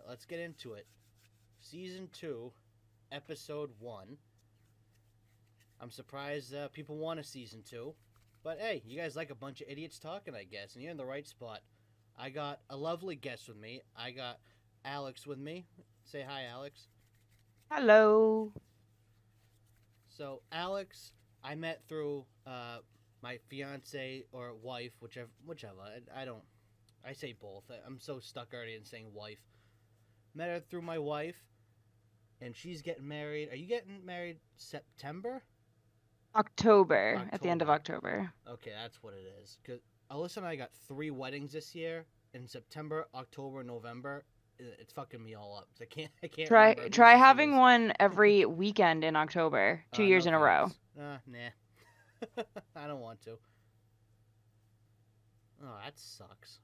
let's get into it. Season 2, Episode 1. I'm surprised people want a Season 2. But hey, you guys like a bunch of idiots talking, I guess, and you're in the right spot. I got a lovely guest with me. I got Alex with me. Say hi, Alex. Hello. So, Alex, I met through my fiance or wife, whichever. I don't. I say both. I'm so stuck already in saying wife. Met her through my wife, and she's getting married. Are you getting married September? October, at the end of October. October. Okay, that's what it is. Because Alyssa and I got 3 weddings this year in September, October, November. It's fucking me all up. I can't Try remember whose try this having is. one every weekend in October, 2 years No in a row. thanks. Nah. I don't want to. Oh, that sucks.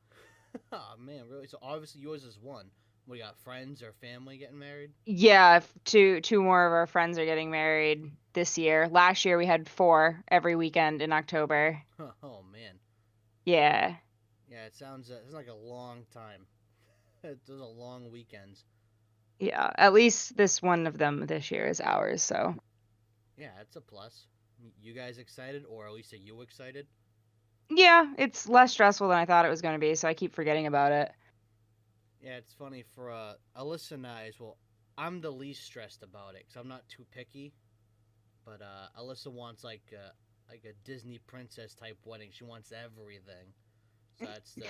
Oh man, really? So obviously yours is one. We got friends or family getting married. Yeah, two more of our friends are getting married this year. Last year we had 4 every weekend in October. Oh man. Yeah. Yeah, it sounds it's like a long time. Those are long weekends. Yeah, at least this one of them this year is ours, so. Yeah, that's a plus. You guys excited, or at least are you excited? Yeah, it's less stressful than I thought it was going to be, so I keep forgetting about it. Yeah, it's funny for Alyssa and I as well. I'm the least stressed about it because I'm not too picky. But Alyssa wants like a Disney princess type wedding. She wants everything. So that's the.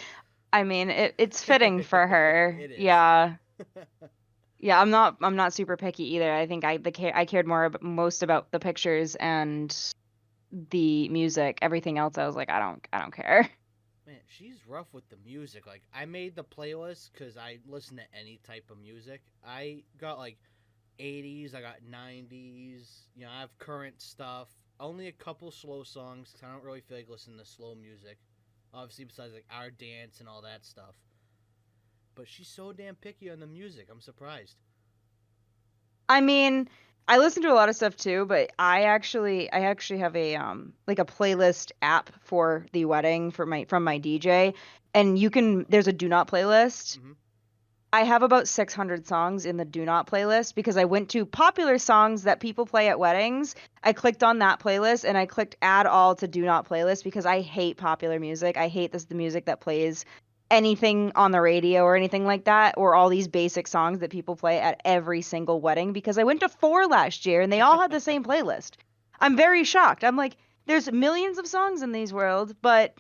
I mean, it's fitting for her. It is. Yeah. Yeah, I'm not super picky either. I think I cared most about the pictures and the music. Everything else I was like, I don't care. Man, she's rough with the music. Like I made the playlist because I listen to any type of music. I got like 80s, I got 90s. You know, I have current stuff. Only a couple slow songs because I don't really feel like listening to slow music. Obviously, besides like our dance and all that stuff. But she's so damn picky on the music. I'm surprised. I mean, I listen to a lot of stuff too, but I actually have a like a playlist app for the wedding from my DJ, and there's a do not playlist. Mm-hmm. I have about 600 songs in the do not playlist because I went to popular songs that people play at weddings. I clicked on that playlist and I clicked add all to do not playlist because I hate popular music. I hate the music that plays anything on the radio or anything like that, or all these basic songs that people play at every single wedding because I went to 4 last year and they all had the same playlist. I'm very shocked. I'm like, there's millions of songs in these world, but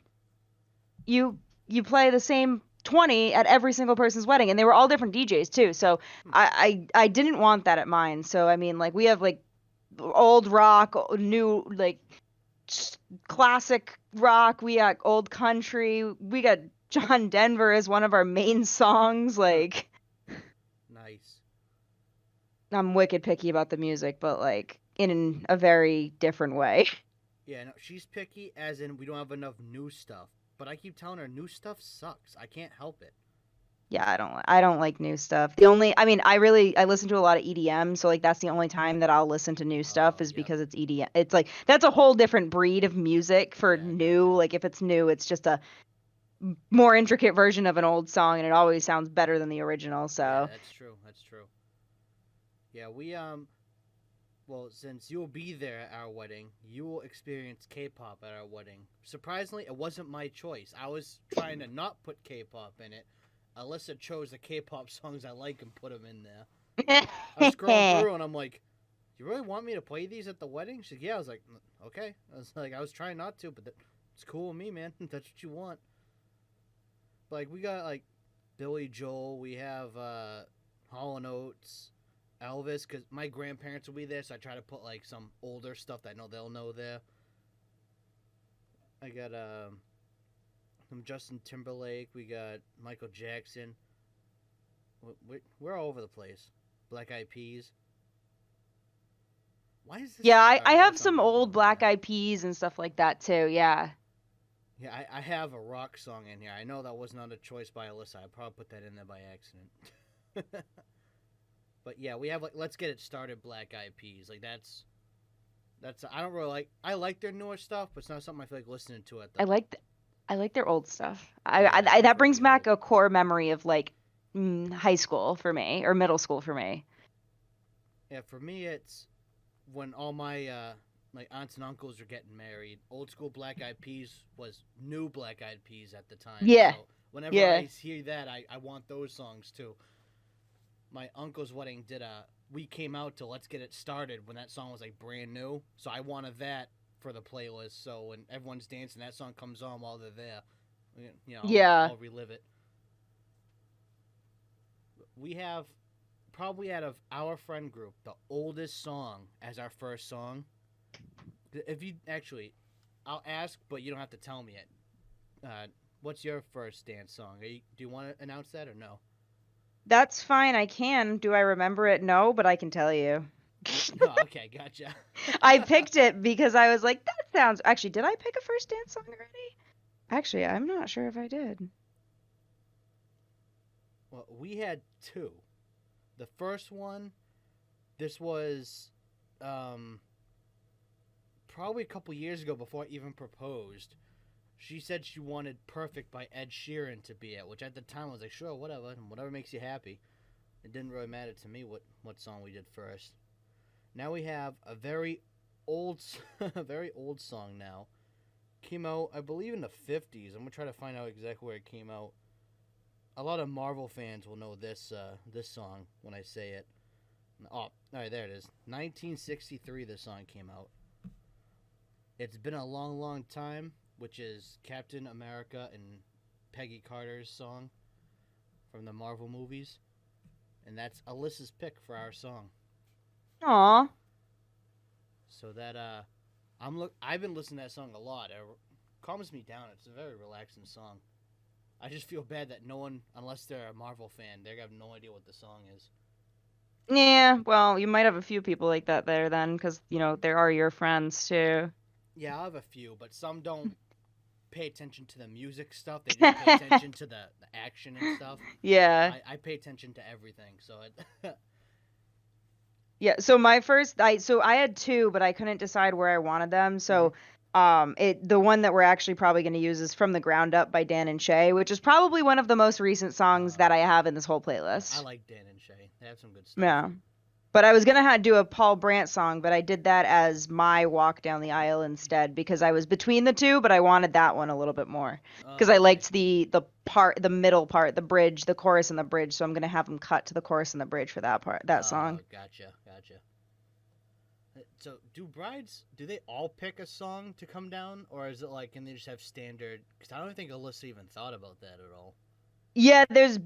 you you play the same 20 at every single person's wedding, and they were all different DJs too. So Hmm. I didn't want that at mine. So I mean, like we have like old rock, new like classic rock. We got old country. We got John Denver as one of our main songs. Huh. Like Nice. I'm wicked picky about the music, but like in a very different way. Yeah, no, she's picky as in we don't have enough new stuff. But I keep telling her new stuff sucks. I can't help it. Yeah, I don't like new stuff. The only I mean, I listen to a lot of EDM, so like that's the only time that I'll listen to new stuff Oh, is yep. because it's EDM. It's like that's a whole different breed of music for Yeah, I new. gotcha. Like if it's new, it's just a more intricate version of an old song and it always sounds better than the original. Yeah, So, that's true. That's true. Yeah, we well, since you'll be there at our wedding, you will experience K-pop at our wedding. Surprisingly, it wasn't my choice. I was trying to not put K-pop in it. Alyssa chose the K-pop songs I like and put them in there. I was scrolling through and I'm like, "You really want me to play these at the wedding?" She's like, "Yeah." I was like, "Okay." I was trying not to, but it's cool with me, man. That's what you want. Like we got like Billy Joel. We have Hall and Oates, Elvis. Cause my grandparents will be there, so I try to put like some older stuff that I know they'll know there. I got some Justin Timberlake. We got Michael Jackson. We're all over the place. Black Eyed Peas. Why is this? yeah, All I right, have that's not some gonna go old in Black there. Eyed Peas and stuff like that too. Yeah. Yeah, I have a rock song in here. I know that was not a choice by Alyssa. I probably put that in there by accident. But yeah, we have like Let's Get It Started Black Eyed Peas. Like that's I don't really like I like their newer stuff, but it's not something I feel like listening to at the I like th- I like their old stuff. yeah, I That prefer brings the back old. a core memory of like high school for me or middle school for me. Yeah, for me, it's when all my aunts and uncles are getting married. Old school Black Eyed Peas was new Black Eyed Peas at the time. Yeah. So whenever Yeah. I hear that, I want those songs too. My uncle's wedding did a We Came Out to Let's Get It Started when that song was like brand new. So I wanted that for the playlist. So when everyone's dancing, that song comes on while they're there. Yeah. I'll relive it. We have probably out of our friend group the oldest song as our first song. If you actually, I'll ask, but you don't have to tell me it. What's your first dance song? Do you want to announce that or no? That's fine. I can. Do I remember it? No, but I can tell you. No, okay, gotcha. I picked it because I was like, that sounds. Actually, did I pick a first dance song already? Actually, I'm not sure if I did. Well, we had two. The first one, this was um, probably a couple years ago before I even proposed. She said she wanted Perfect by Ed Sheeran to be it, which at the time I was like, sure, whatever makes you happy. It didn't really matter to me what song we did first. Now we have a very old, a very old song now. Came out, I believe, in the 50s. I'm gonna try to find out exactly where it came out. A lot of Marvel fans will know this song when I say it. Oh, all right, there it is. 1963. This song came out. It's been a long, long time, which is Captain America and Peggy Carter's song from the Marvel movies, and that's Alyssa's pick for our song. Aw. So that I've been listening to that song a lot. It calms me down. It's a very relaxing song. I just feel bad that no one, unless they're a Marvel fan, they have no idea what the song is. Yeah, well, you might have a few people like that there then, because, there are your friends too. Yeah, I have a few, but some don't pay attention to the music stuff. They just pay attention to the action and stuff. Yeah. I pay attention to everything. So Yeah, so I had two, but I couldn't decide where I wanted them. Mhm. So the one that we're actually probably going to use is From the Ground Up by Dan and Shay, which is probably one of the most recent songs uh, that I have in this whole yeah, I playlist. like Dan and Shay. They have some good stuff. Yeah. But I was gonna do a Paul Brandt song, but I did that as my walk down the aisle instead because I was between the two, but I wanted that one a little bit more because I Okay. liked the middle part, the bridge, the chorus and the bridge. So I'm gonna have them cut to the chorus and the bridge for that song. Gotcha. So, do they all pick a song to come down, or is it like, can they just have standard? Because I don't think Alyssa even thought about that at all. Yeah, there's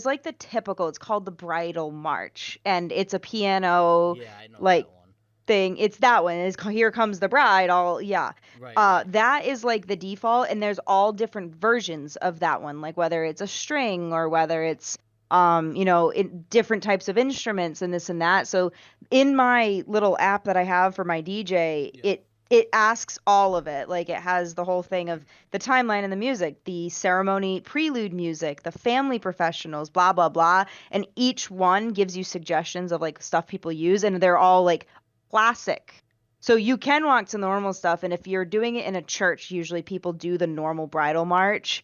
like the typical. It's called the Bridal March, and it's a piano Yeah, I know like that one. thing. It's that one. Here comes the bride. All yeah. Right. That is like the default, and there's all different versions of that one, like whether it's a string or whether it's different types of instruments and this and that. So in my little app that I have for my DJ, Yeah. it asks all of it. Like it has the whole thing of the timeline and the music, the ceremony prelude music, the family professionals, blah blah blah, and each one gives you suggestions of like stuff people use, and they're all like classic. So you can walk to normal stuff, and if you're doing it in a church, usually people do the normal bridal march.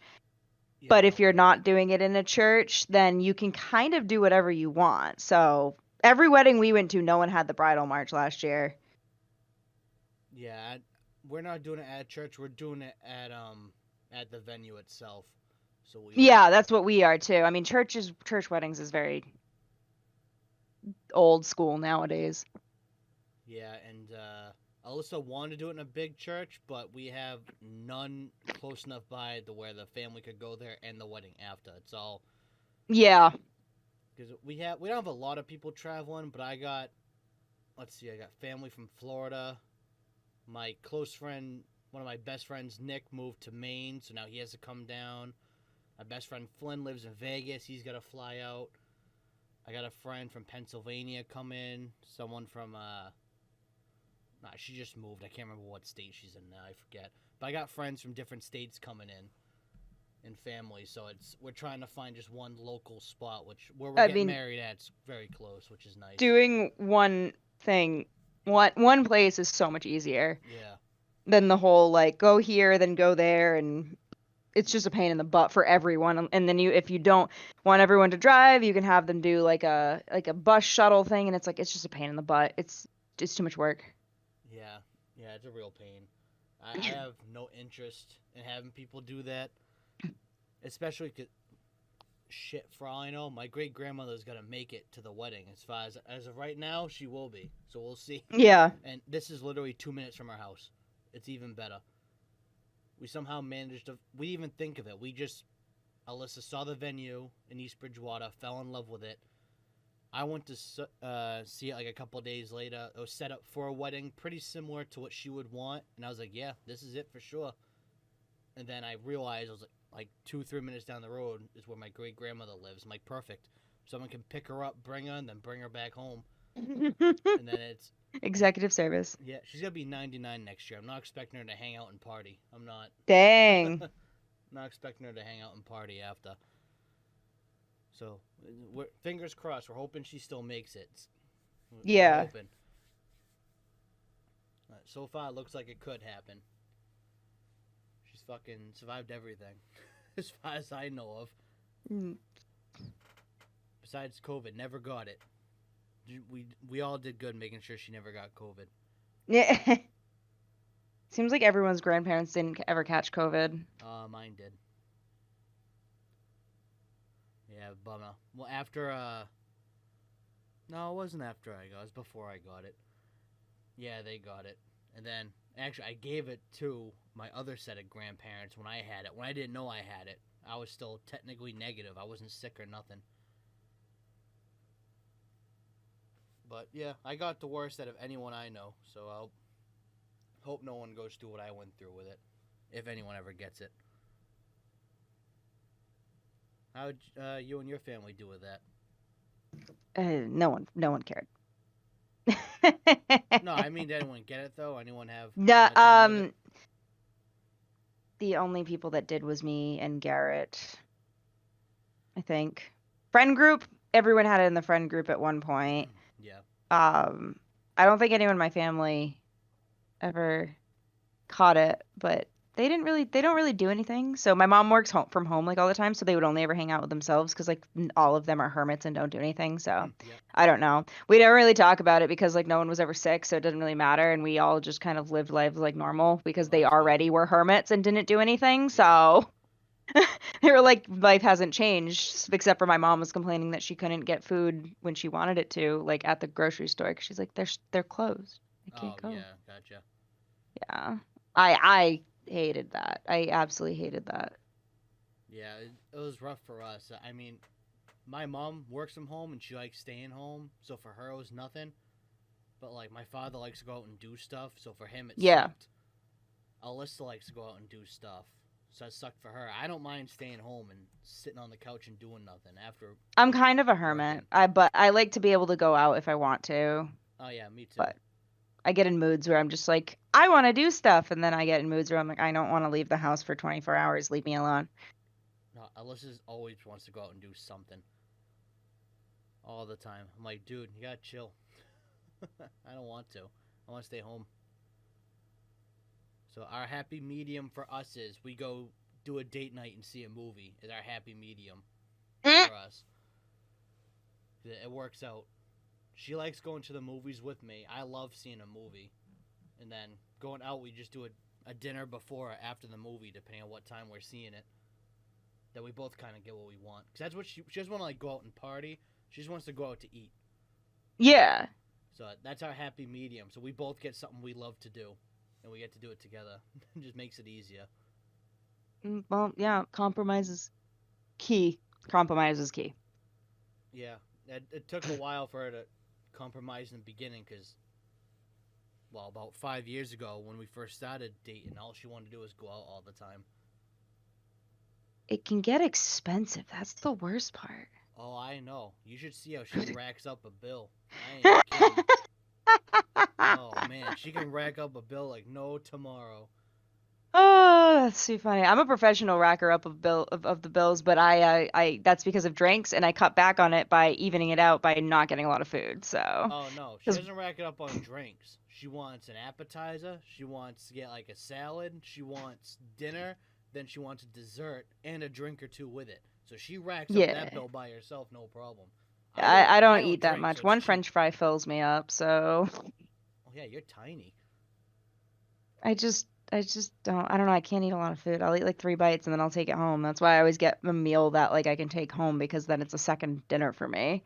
Yeah, I But know if you're one of them. not doing it in a church, then you can kind of do whatever you want. So every wedding we went to, no one had the bridal march last year. Yeah, we're not doing it at church. We're doing it at the venue itself. So Yeah, that's what we are too. I mean, church weddings is very old school nowadays. yeah, and Alyssa wanted to do it in a big church, but we have none close enough by to where the family could go there and the wedding after. It's all Yeah. because we don't have a lot of people traveling, but let's see, I got family from Florida. My close friend, one of my best friends, Nick, moved to Maine, so now he has to come down. My best friend Flynn lives in Vegas. He's got to fly out. I got a friend from Pennsylvania come in. Someone from nah, she just moved. I can't remember what state she's in now. I forget. But I got friends from different states coming in and family. So we're trying to find just one local spot, which where we're I getting mean, married at. It's very close, which is nice. doing one thing, one place is so much easier Yeah. than the whole like go here, then go there, and it's just a pain in the butt for everyone. And then if you don't want everyone to drive, you can have them do like a bus shuttle thing, and it's just a pain in the butt. It's too much work. Yeah, yeah, it's a real pain. I have no interest in having people do that, especially 'cause, shit, for all I know, my great grandmother's gonna make it to the wedding. As of right now, she will be. So we'll see. Yeah. And this is literally 2 minutes from our house. It's even better. We somehow managed to. We didn't even think of it. Alyssa saw the venue in East Bridgewater, fell in love with it. I went to see it like a couple days later. It was set up for a wedding, pretty similar to what she would want. And I was like, yeah, this is it for sure. And then I realized I was like 2-3 minutes down the road is where my great grandmother lives. I'm like, perfect. Someone can pick her up, bring her, and then bring her back home. And then it's executive service. yeah, she's gonna be 99 next year. I'm not expecting her to hang out and party. I'm not. Dang. Not expecting her to hang out and party after. So, fingers crossed. We're hoping she still makes it. Yeah. We're hoping. So far, it looks like it could happen. She's fucking survived everything, as far as I know of. Mm. Besides COVID, never got it. We all did good making sure she never got COVID. Yeah. Seems like everyone's grandparents didn't ever catch COVID. Mine did. Yeah, bummer. Well, after no, it wasn't after I got it. It was before I got it. Yeah, they got it. And then, actually, I gave it to my other set of grandparents when I had it. When I didn't know I had it, I was still technically negative. I wasn't sick or nothing. But, yeah, I got the worst out of anyone I know. So I'll hope no one goes through what I went through with it. If anyone ever gets it. How'd you and your family do with that? No one cared. No, I mean, did anyone get it though? Anyone have? No, the only people that did was me and Garrett, I think. Friend group, everyone had it in the friend group at one point. Yeah. I don't think anyone in my family ever caught it, but they don't really do anything. So my mom works from home like all the time, so they would only ever hang out with themselves because like all of them are hermits and don't do anything. So Yeah. I don't know. We don't really talk about it because like no one was ever sick, so it doesn't really matter, and we all just kind of lived lives like normal because they That's good. already were hermits and didn't do anything. So they were like, life hasn't changed except for my mom was complaining that she couldn't get food when she wanted it to, like at the grocery store, 'cause she's like, they're closed. I can't go. Yeah, gotcha. Yeah. I hated that. I absolutely hated that. Yeah, it was rough for us. I mean, my mom works from home and she likes staying home, so for her it was nothing. But like my father likes to go out and do stuff, so for him it sucked. Alyssa likes to go out and do stuff, so it sucked for her. I don't mind staying home and sitting on the couch and doing nothing after. I'm kind of a hermit. But I like to be able to go out if I want to. Oh yeah, me too. But I get in moods where I'm just like, I want to do stuff, and then I get in moods where I'm like, I don't want to leave the house for 24 hours. Leave me alone. No, Alyssa always wants to go out and do something. All the time. I'm like, dude, you gotta chill. I don't want to. I want to stay home. So our happy medium for us is we go do a date night and see a movie. Is our happy medium for us. It works out. She likes going to the movies with me. I love seeing a movie. And then going out, we just do a dinner before or after the movie, depending on what time we're seeing it. That we both kind of get what we want. Because that's what she doesn't want to like go out and party. She just wants to go out to eat. Yeah. So that's our happy medium. So we both get something we love to do. And we get to do it together. It just makes it easier. Well, yeah, compromise is key. Compromise is key. Yeah. It took a while for her to compromise in the beginning because, well, about 5 years ago when we first started dating, all she wanted to do was go out all the time. It can get expensive. That's the worst part. Oh, I know. You should see how she racks up a bill. I ain't kidding. Oh, man. She can rack up a bill like no tomorrow. Oh, that's too funny. I'm a professional racker up of the bills, but I that's because of drinks, and I cut back on it by evening it out by not getting a lot of food. So. Oh no, she doesn't rack it up on drinks. She wants an appetizer. She wants to get like a salad. She wants dinner. then she wants a dessert and a drink or two with it. So she racks up Yeah. that bill by herself, no problem. I don't eat that drink, much. so One it's cheap. French fry fills me up, so Oh yeah, you're tiny. I just I don't know, I can't eat a lot of food. I'll eat like 3 bites and then I'll take it home. That's why I always get a meal that like I can take home because then it's a second dinner for me.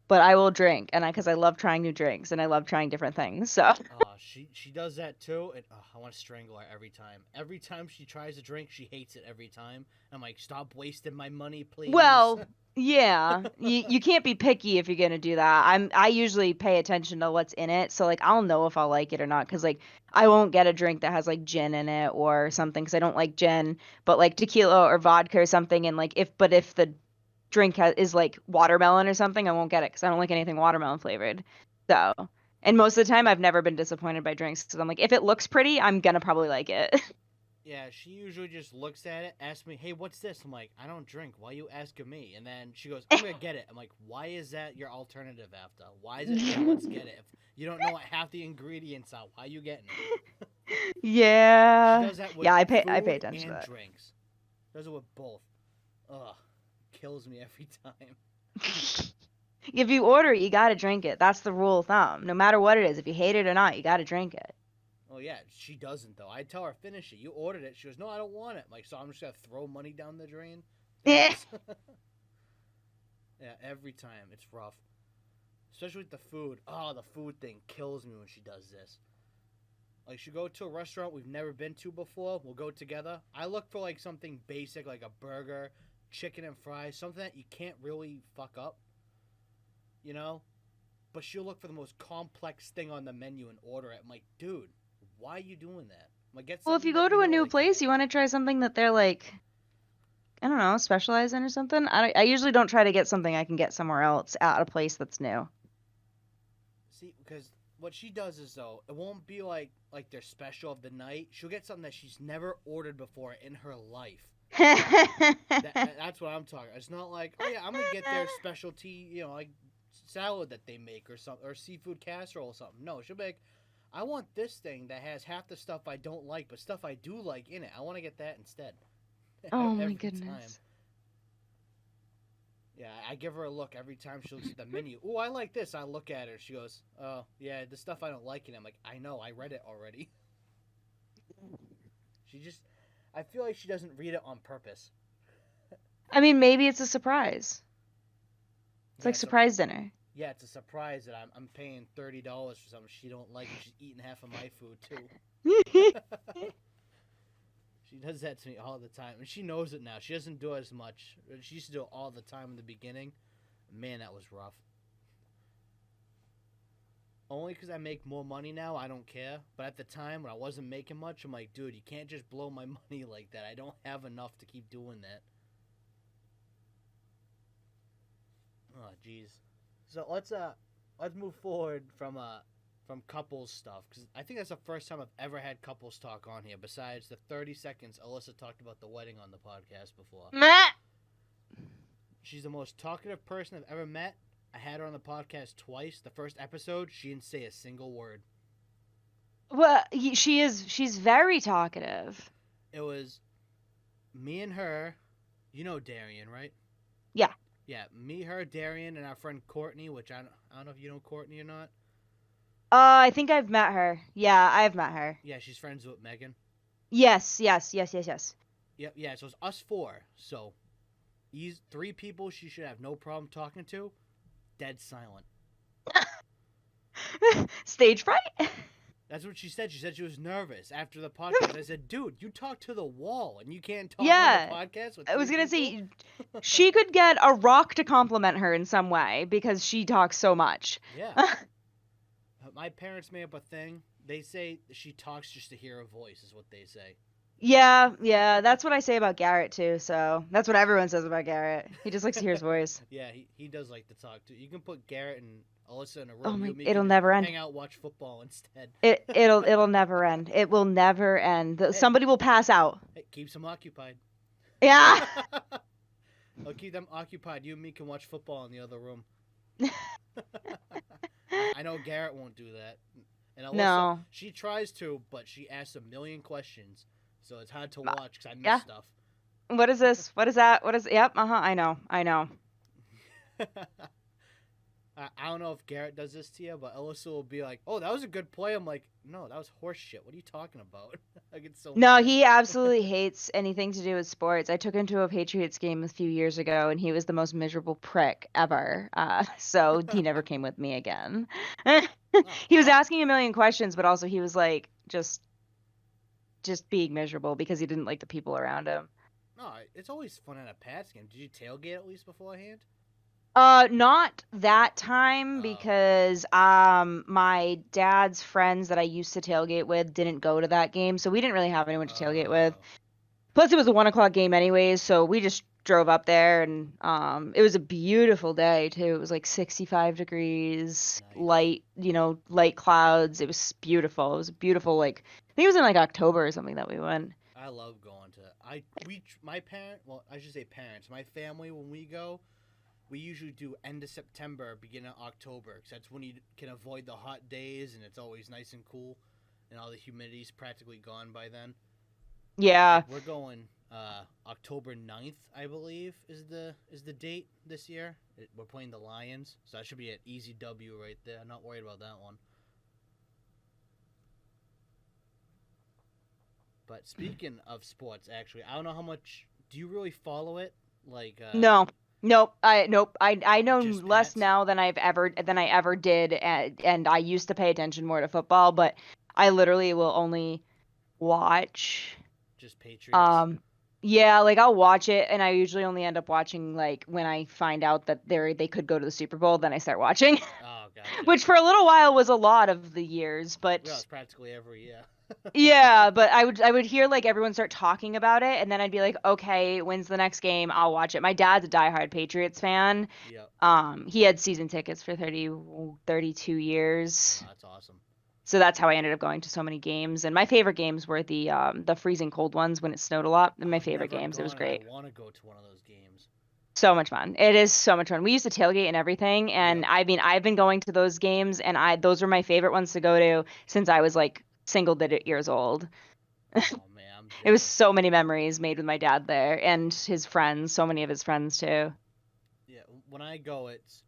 But I will drink and because I love trying new drinks and I love trying different things. So She does that too, and I want to strangle her every time. Every time she tries a drink, she hates it every time. I'm like, stop wasting my money, please. well, yeah, you can't be picky if you're gonna do that. I usually pay attention to what's in it, so like I'll know if I'll like it or not. Cause like I won't get a drink that has like gin in it or something, cause I don't like gin. But like tequila or vodka or something, and like if the drink is like watermelon or something, I won't get it because I don't like anything watermelon flavored. So, and most of the time, I've never been disappointed by drinks because I'm like, if it looks pretty, I'm gonna probably like it. Yeah, she usually just looks at it, asks me, "Hey, what's this?" I'm like, "I don't drink. Why you asking me?" And then she goes, "I'm gonna get it." I'm like, "Why is that your alternative after? Why is it? Yeah, let's get it. If you don't know what half the ingredients are, why are you getting it?" Yeah. She does that with Yeah, I food pay attention to and that. drinks. Does it with both. Ugh, kills me every time. If you order it, you gotta drink it. That's the rule of thumb. No matter what it is, if you hate it or not, you gotta drink it. Oh yeah, she doesn't though. I tell her finish it. You ordered it. She goes, "No, I don't want it." I'm like, so I'm just gonna throw money down the drain. Thanks. Yeah, every time it's rough, especially with the food. Oh, the food thing kills me when she does this. Like she go to a restaurant we've never been to before. We'll go together. I look for like something basic, like a burger, chicken and fries, something that you can't really fuck up. You know. But she'll look for the most complex thing on the menu and order it. I'm like, dude, why are you doing that? I'm like, get Well, if something you that go you to a know new they place, can't. you want to try something that they're like, I don't know, specialized in or something. I usually don't try to get something I can get somewhere else at a place that's new. See, because what she does is though, it won't be like their special of the night. She'll get something that she's never ordered before in her life. That's what I'm talking. It's not like, oh yeah, I'm gonna get their specialty, like salad that they make or something, or seafood casserole or something. No, she'll be like, I want this thing that has half the stuff I don't like, but stuff I do like in it. I want to get that instead. Oh my Every goodness. time. Yeah, I give her a look every time she looks at the menu. Oh, I like this. I look at her. She goes, "Oh, yeah, the stuff I don't like in it." I'm like, I know, I read it already. I feel like she doesn't read it on purpose. I mean, maybe it's a surprise. It's Yeah, like surprise dinner. Yeah, it's a surprise that I'm paying $30 for something she don't like, and she's eating half of my food too. She does that to me all the time, and she knows it now. She doesn't do it as much. She used to do it all the time in the beginning. Man, that was rough. Only because I make more money now, I don't care. But at the time when I wasn't making much, I'm like, dude, you can't just blow my money like that. I don't have enough to keep doing that. Oh, jeez. So let's move forward from couples stuff, because I think that's the first time I've ever had couples talk on here. Besides the 30 seconds Alyssa talked about the wedding on the podcast before. She's the most talkative person I've ever met. I had her on the podcast twice. The first episode, she didn't say a single word. Well, she's very talkative. It was me and her. You know Darian, right? Yeah. Yeah, me, her, Darian, and our friend Courtney, which I don't know if you know Courtney or not. I think I've met her. Yeah, I've met her. Yeah, she's friends with Megan. Yes. Yep, yeah, so it's us four. So, these three people she should have no problem talking to, dead silent. Stage fright? That's what she said. She said she was nervous after the podcast. I said, dude, you talk to the wall and you can't talk Yeah. on the podcast with I was three gonna people? say she could get a rock to compliment her in some way because she talks so much. Yeah. My parents made up a thing. They say she talks just to hear her voice, is what they say. Yeah, that's what I say about Garrett too. So that's what everyone says about Garrett. He just likes to hear his voice. Yeah, he does like to talk too. You can put Garrett and Alyssa in a room. Oh my, You and me it'll can never just end. hang out, watch football instead. It'll never end. It will never end. Hey. Somebody will pass out. It keeps them occupied. Yeah. I'll keep them occupied. You and me can watch football in the other room. I know Garrett won't do that. And Alyssa, No. she tries to, but she asks a million questions. so it's hard to Uh, watch because I miss Yeah. stuff. What is this? What is that? What is? Yep. I know. I know. I don't know if Garrett does this to you, but Alyssa will be like, "Oh, that was a good play." I'm like, "No, that was horse shit. What are you talking about?" I get so No, mad. he absolutely hates anything to do with sports. I took him to a Patriots game a few years ago, and he was the most miserable prick ever. So he never came with me again. Oh, He was asking a million questions, but also he was like just being miserable because he didn't like the people around him. no, it's always fun at a Pats game. Did you tailgate at least beforehand? Not that time Oh, because my dad's friends that I used to tailgate with didn't go to that game, so we didn't really have anyone to tailgate with. oh, Plus, it was a 1 o'clock game anyways, so we just drove up there, and it was a beautiful day too. It was like 65 degrees, nice. light clouds. It was beautiful. It was a beautiful, like, I think it was in like October or something that we went. I love going to. My parent. Well, I should say parents. My family when we go, we usually do end of September, beginning of October, because that's when you can avoid the hot days and it's always nice and cool, and all the humidity's practically gone by then. Yeah. Like we're going October 9th, I believe, is the date this year. We're playing the Lions, so that should be an easy W right there. I'm not worried about that one. But speaking of sports, actually, I don't know how much. Do you really follow it? Like, No. Nope. I know just less Pats? now than I ever did, and I used to pay attention more to football, but I literally will only watch. Just Patriots? Um, yeah, like I'll watch it, and I usually only end up watching like when I find out that they could go to the Super Bowl, then I start watching. Oh, gotcha. Which for a little while was a lot of the years, Well, but it's practically every year. yeah, but I would hear like everyone start talking about it, and then I'd be like, okay, when's the next game? I'll watch it. My dad's a diehard Patriots fan. Yep. He had season tickets for 32 Oh, years. that's awesome. So that's how I ended up going to so many games. And my favorite games were the freezing cold ones when it snowed a lot. They're my I've favorite never games. It was gone, and I great. want to go to one of those games. So much fun. It is so much fun. We used to tailgate and everything, and Yep. I mean, I've been going to those games, and I those were my favorite ones to go to since I was like single digit years old. Oh man, I'm It was jealous. so many memories made with my dad there and his friends, so many of his friends too. Yeah, when I go, it's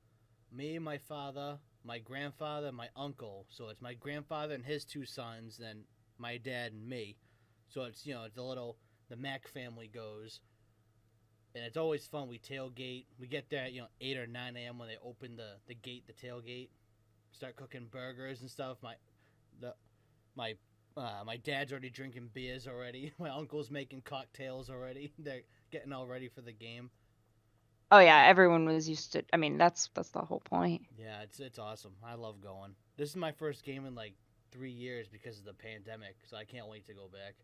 me, my father, my grandfather, my uncle. So it's my grandfather and his two sons, then my dad and me. So it's the Mac family goes, and it's always fun. We tailgate. We get there at 8 or 9 a.m. when they open the gate, the tailgate. Start cooking burgers and stuff. The my dad's already drinking beers already. My uncle's making cocktails already. They're getting all ready for the game. Oh yeah, everyone was used to. I mean, that's the whole point. Yeah, it's awesome. I love going. This is my first game in like 3 years because of the pandemic, so I can't wait to go back.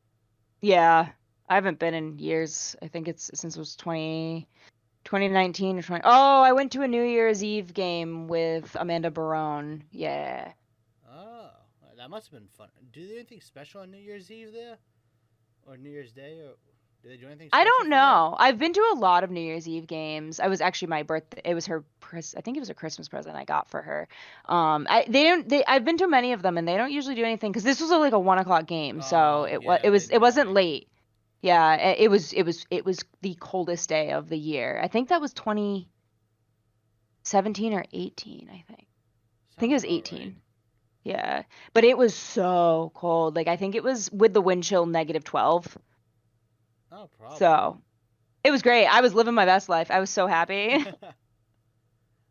Yeah, I haven't been in years. I think it's since it was 2019 or 20. Oh, I went to a New Year's Eve game with Amanda Barone. Yeah. Oh, that must have been fun. Do they do anything special on New Year's Eve there, or New Year's Day, or do they do anything I special don't for that? know. I've been to a lot of New Year's Eve games. I was actually my birthday. It was I think it was a Christmas present I got for her. They don't. I've been to many of them, and they don't usually do anything because this was like a 1 o'clock game, so Oh yeah, they it do wasn't late. late. Yeah, it was the coldest day of the year. I think that was 2017 or 18. I think it Sounds was about right. 18. Yeah, but it was so cold. Like I think it was with the wind chill -12. Oh, probably. So it was great. I was living my best life. I was so happy.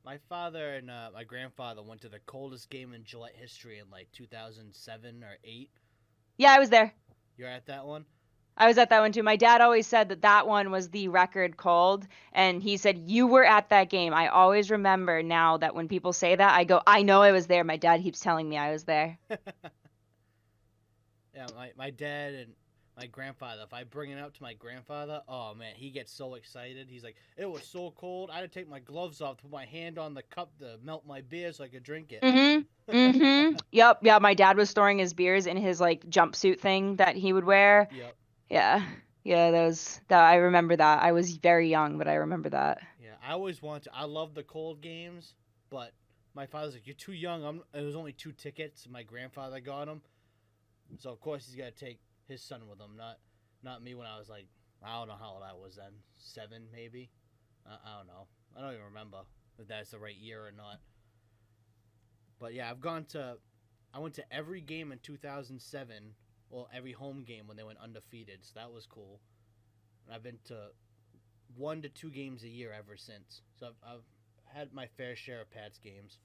My father and my grandfather went to the coldest game in Gillette history in like 2007 or 8. Yeah, I was there. You're at that one? I was at that one too. My dad always said that that one was the record cold, and he said you were at that game. I always remember now that when people say that, I go, I know I was there. My dad keeps telling me I was there. Yeah, my dad and my grandfather, if I bring it up to my grandfather, oh man, he gets so excited. He's like, it was so cold. I had to take my gloves off to put my hand on the cup to melt my beer so I could drink it. Mhm. Mhm. Yep. Yeah. My dad was storing his beers in his like jumpsuit thing that he would wear. Yep. Yeah. Yeah. That. I remember that. I was very young, but I remember that. Yeah, I always want to. I love the cold games, but my father's like, "You're too young." It was only 2 tickets. My grandfather got them, so of course he's got to take his son with him. Not me when I was like, I don't know how old I was then. 7, maybe? I don't know. I don't even remember if that's the right year or not. But yeah, I went to every game in 2007. Well, every home game when they went undefeated. So that was cool. And I've been to 1 to 2 games a year ever since. So I've had my fair share of Pats games.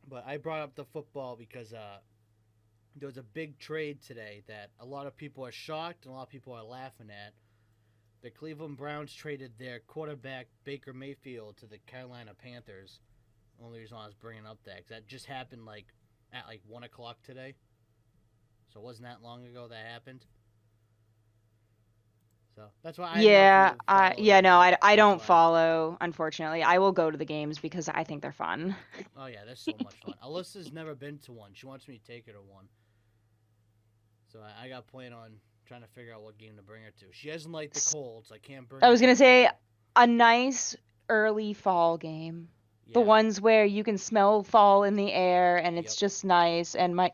But I brought up the football because there was a big trade today that a lot of people are shocked and a lot of people are laughing at. The Cleveland Browns traded their quarterback Baker Mayfield to the Carolina Panthers. The only reason why I was bringing up that because that just happened at 1 o'clock today. So it wasn't that long ago that happened. So that's why I Yeah, no, I That's don't why. follow, unfortunately. I will go to the games because I think they're fun. Oh yeah, that's so much fun. Alyssa's never been to one. She wants me to take her to one. So I got plan on trying to figure out what game to bring her to. She doesn't like the cold, so I can't bring her. I was to gonna the say cold. a nice early fall game. The Yeah. ones where you can smell fall in the air and it's Yep. just nice. And my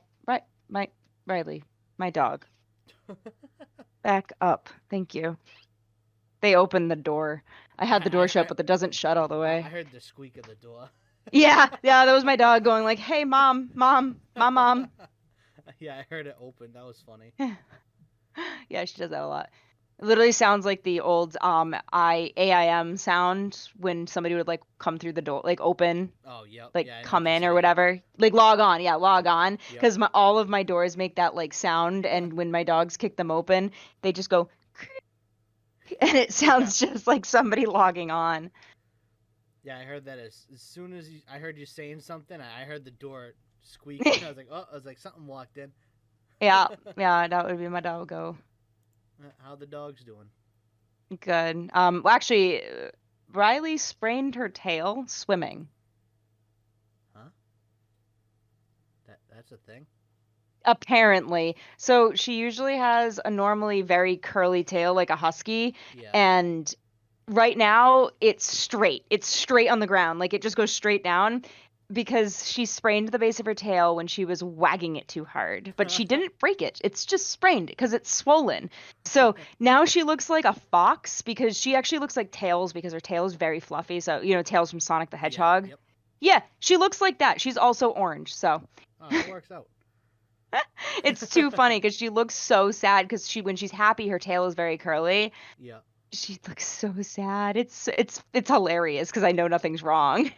Riley, my dog, back up. Thank you. They opened the door. I had the door shut, but it doesn't shut all the I way. heard the squeak of the door. Yeah, that was my dog going like, "Hey, mom, mom, mom." Yeah, I heard it open. That was funny. Yeah, she does that a lot. It literally sounds like the old AIM sound when somebody would like come through the door, like open, Oh, yep. like Yeah, I know what come you're in or saying. whatever. Like log on, yeah, log on. Yep. Because all of my doors make that like sound, and when my dogs kick them open, they just go, and it sounds just like somebody logging on. Yeah, I heard that as soon as I heard you saying something, I heard the door squeaking. I was like, something walked in. Yeah, that would be my doggo. How the dog's doing? Good. Well, actually, Riley sprained her tail swimming. Huh? That's a thing? Apparently. So she usually has a normally very curly tail like a husky, Yeah. and right now it's straight. It's straight on the ground. Like it just goes straight down because she sprained the base of her tail when she was wagging it too hard. But she didn't break it. It's just sprained because it's swollen. So now she looks like a fox because she actually looks like Tails because her tail is very fluffy. So, Tails from Sonic the Hedgehog. Yep. Yeah, she looks like that. She's also orange. So Oh, that works out. it's too funny because she looks so sad because when she's happy, her tail is very curly. Yeah. She looks so sad. It's hilarious because I know nothing's wrong.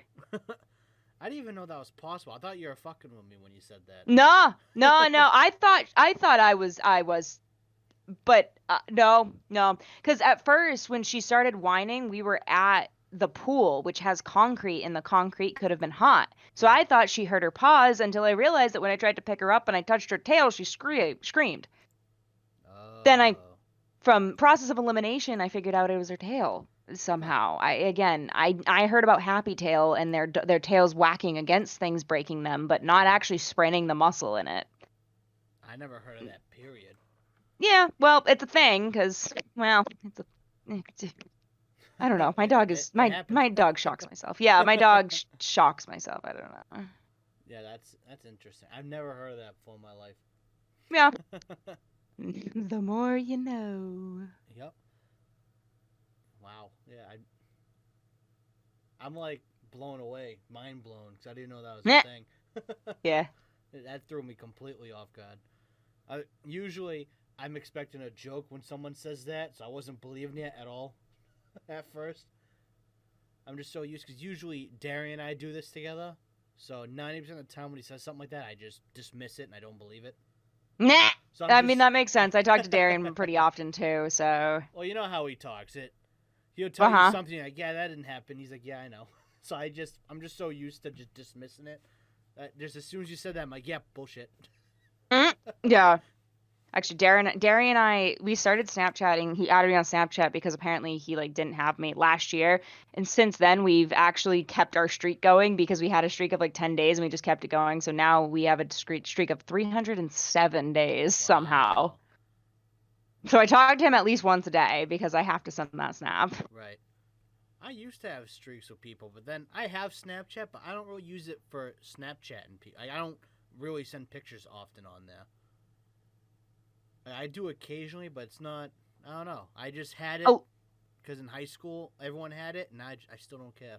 I didn't even know that was possible. I thought you were fucking with me when you said that. No. I thought I was, but no. Because at first when she started whining, we were at the pool, which has concrete, and the concrete could have been hot. So I thought she hurt her paws until I realized that when I tried to pick her up and I touched her tail, she screamed. Oh. Then from process of elimination, I figured out it was her tail somehow. I heard about Happy Tail and their tails whacking against things, breaking them, but not actually spraining the muscle in it. I never heard of that. Period. Yeah, well, it's a thing because I don't know. My dog is my dog shocks myself. Yeah, my dog shocks myself. I don't know. Yeah, that's interesting. I've never heard of that before in my life. Yeah. The more you know. Yep. Wow. Yeah, I'm like blown away, mind blown, because I didn't know that was a thing. Yeah. That threw me completely off guard. Usually, I'm expecting a joke when someone says that, so I wasn't believing it at all at first. I'm just so used, because usually Darian and I do this together, so 90% of the time when he says something like that, I just dismiss it and I don't believe it. Nah. So I mean, that makes sense. I talk to Darian pretty often too, so. Well, you know how he talks. He'll tell you something like, "Yeah, that didn't happen." He's like, "Yeah, I know." So I'm just so used to just dismissing it. Just as soon as you said that, I'm like, "Yeah, bullshit." Yeah. Actually, Darian and I, we started Snapchatting. He added me on Snapchat because apparently he didn't have me last year. And since then, we've actually kept our streak going because we had a streak of 10 days and we just kept it going. So now we have a streak of 307 days somehow. So I talk to him at least once a day because I have to send that snap. Right. I used to have streaks with people, but then I have Snapchat, but I don't really use it for Snapchatting people. I don't really send pictures often on there. I do occasionally, but it's not. I don't know. I just had it Oh, because in high school everyone had it, and I still don't care.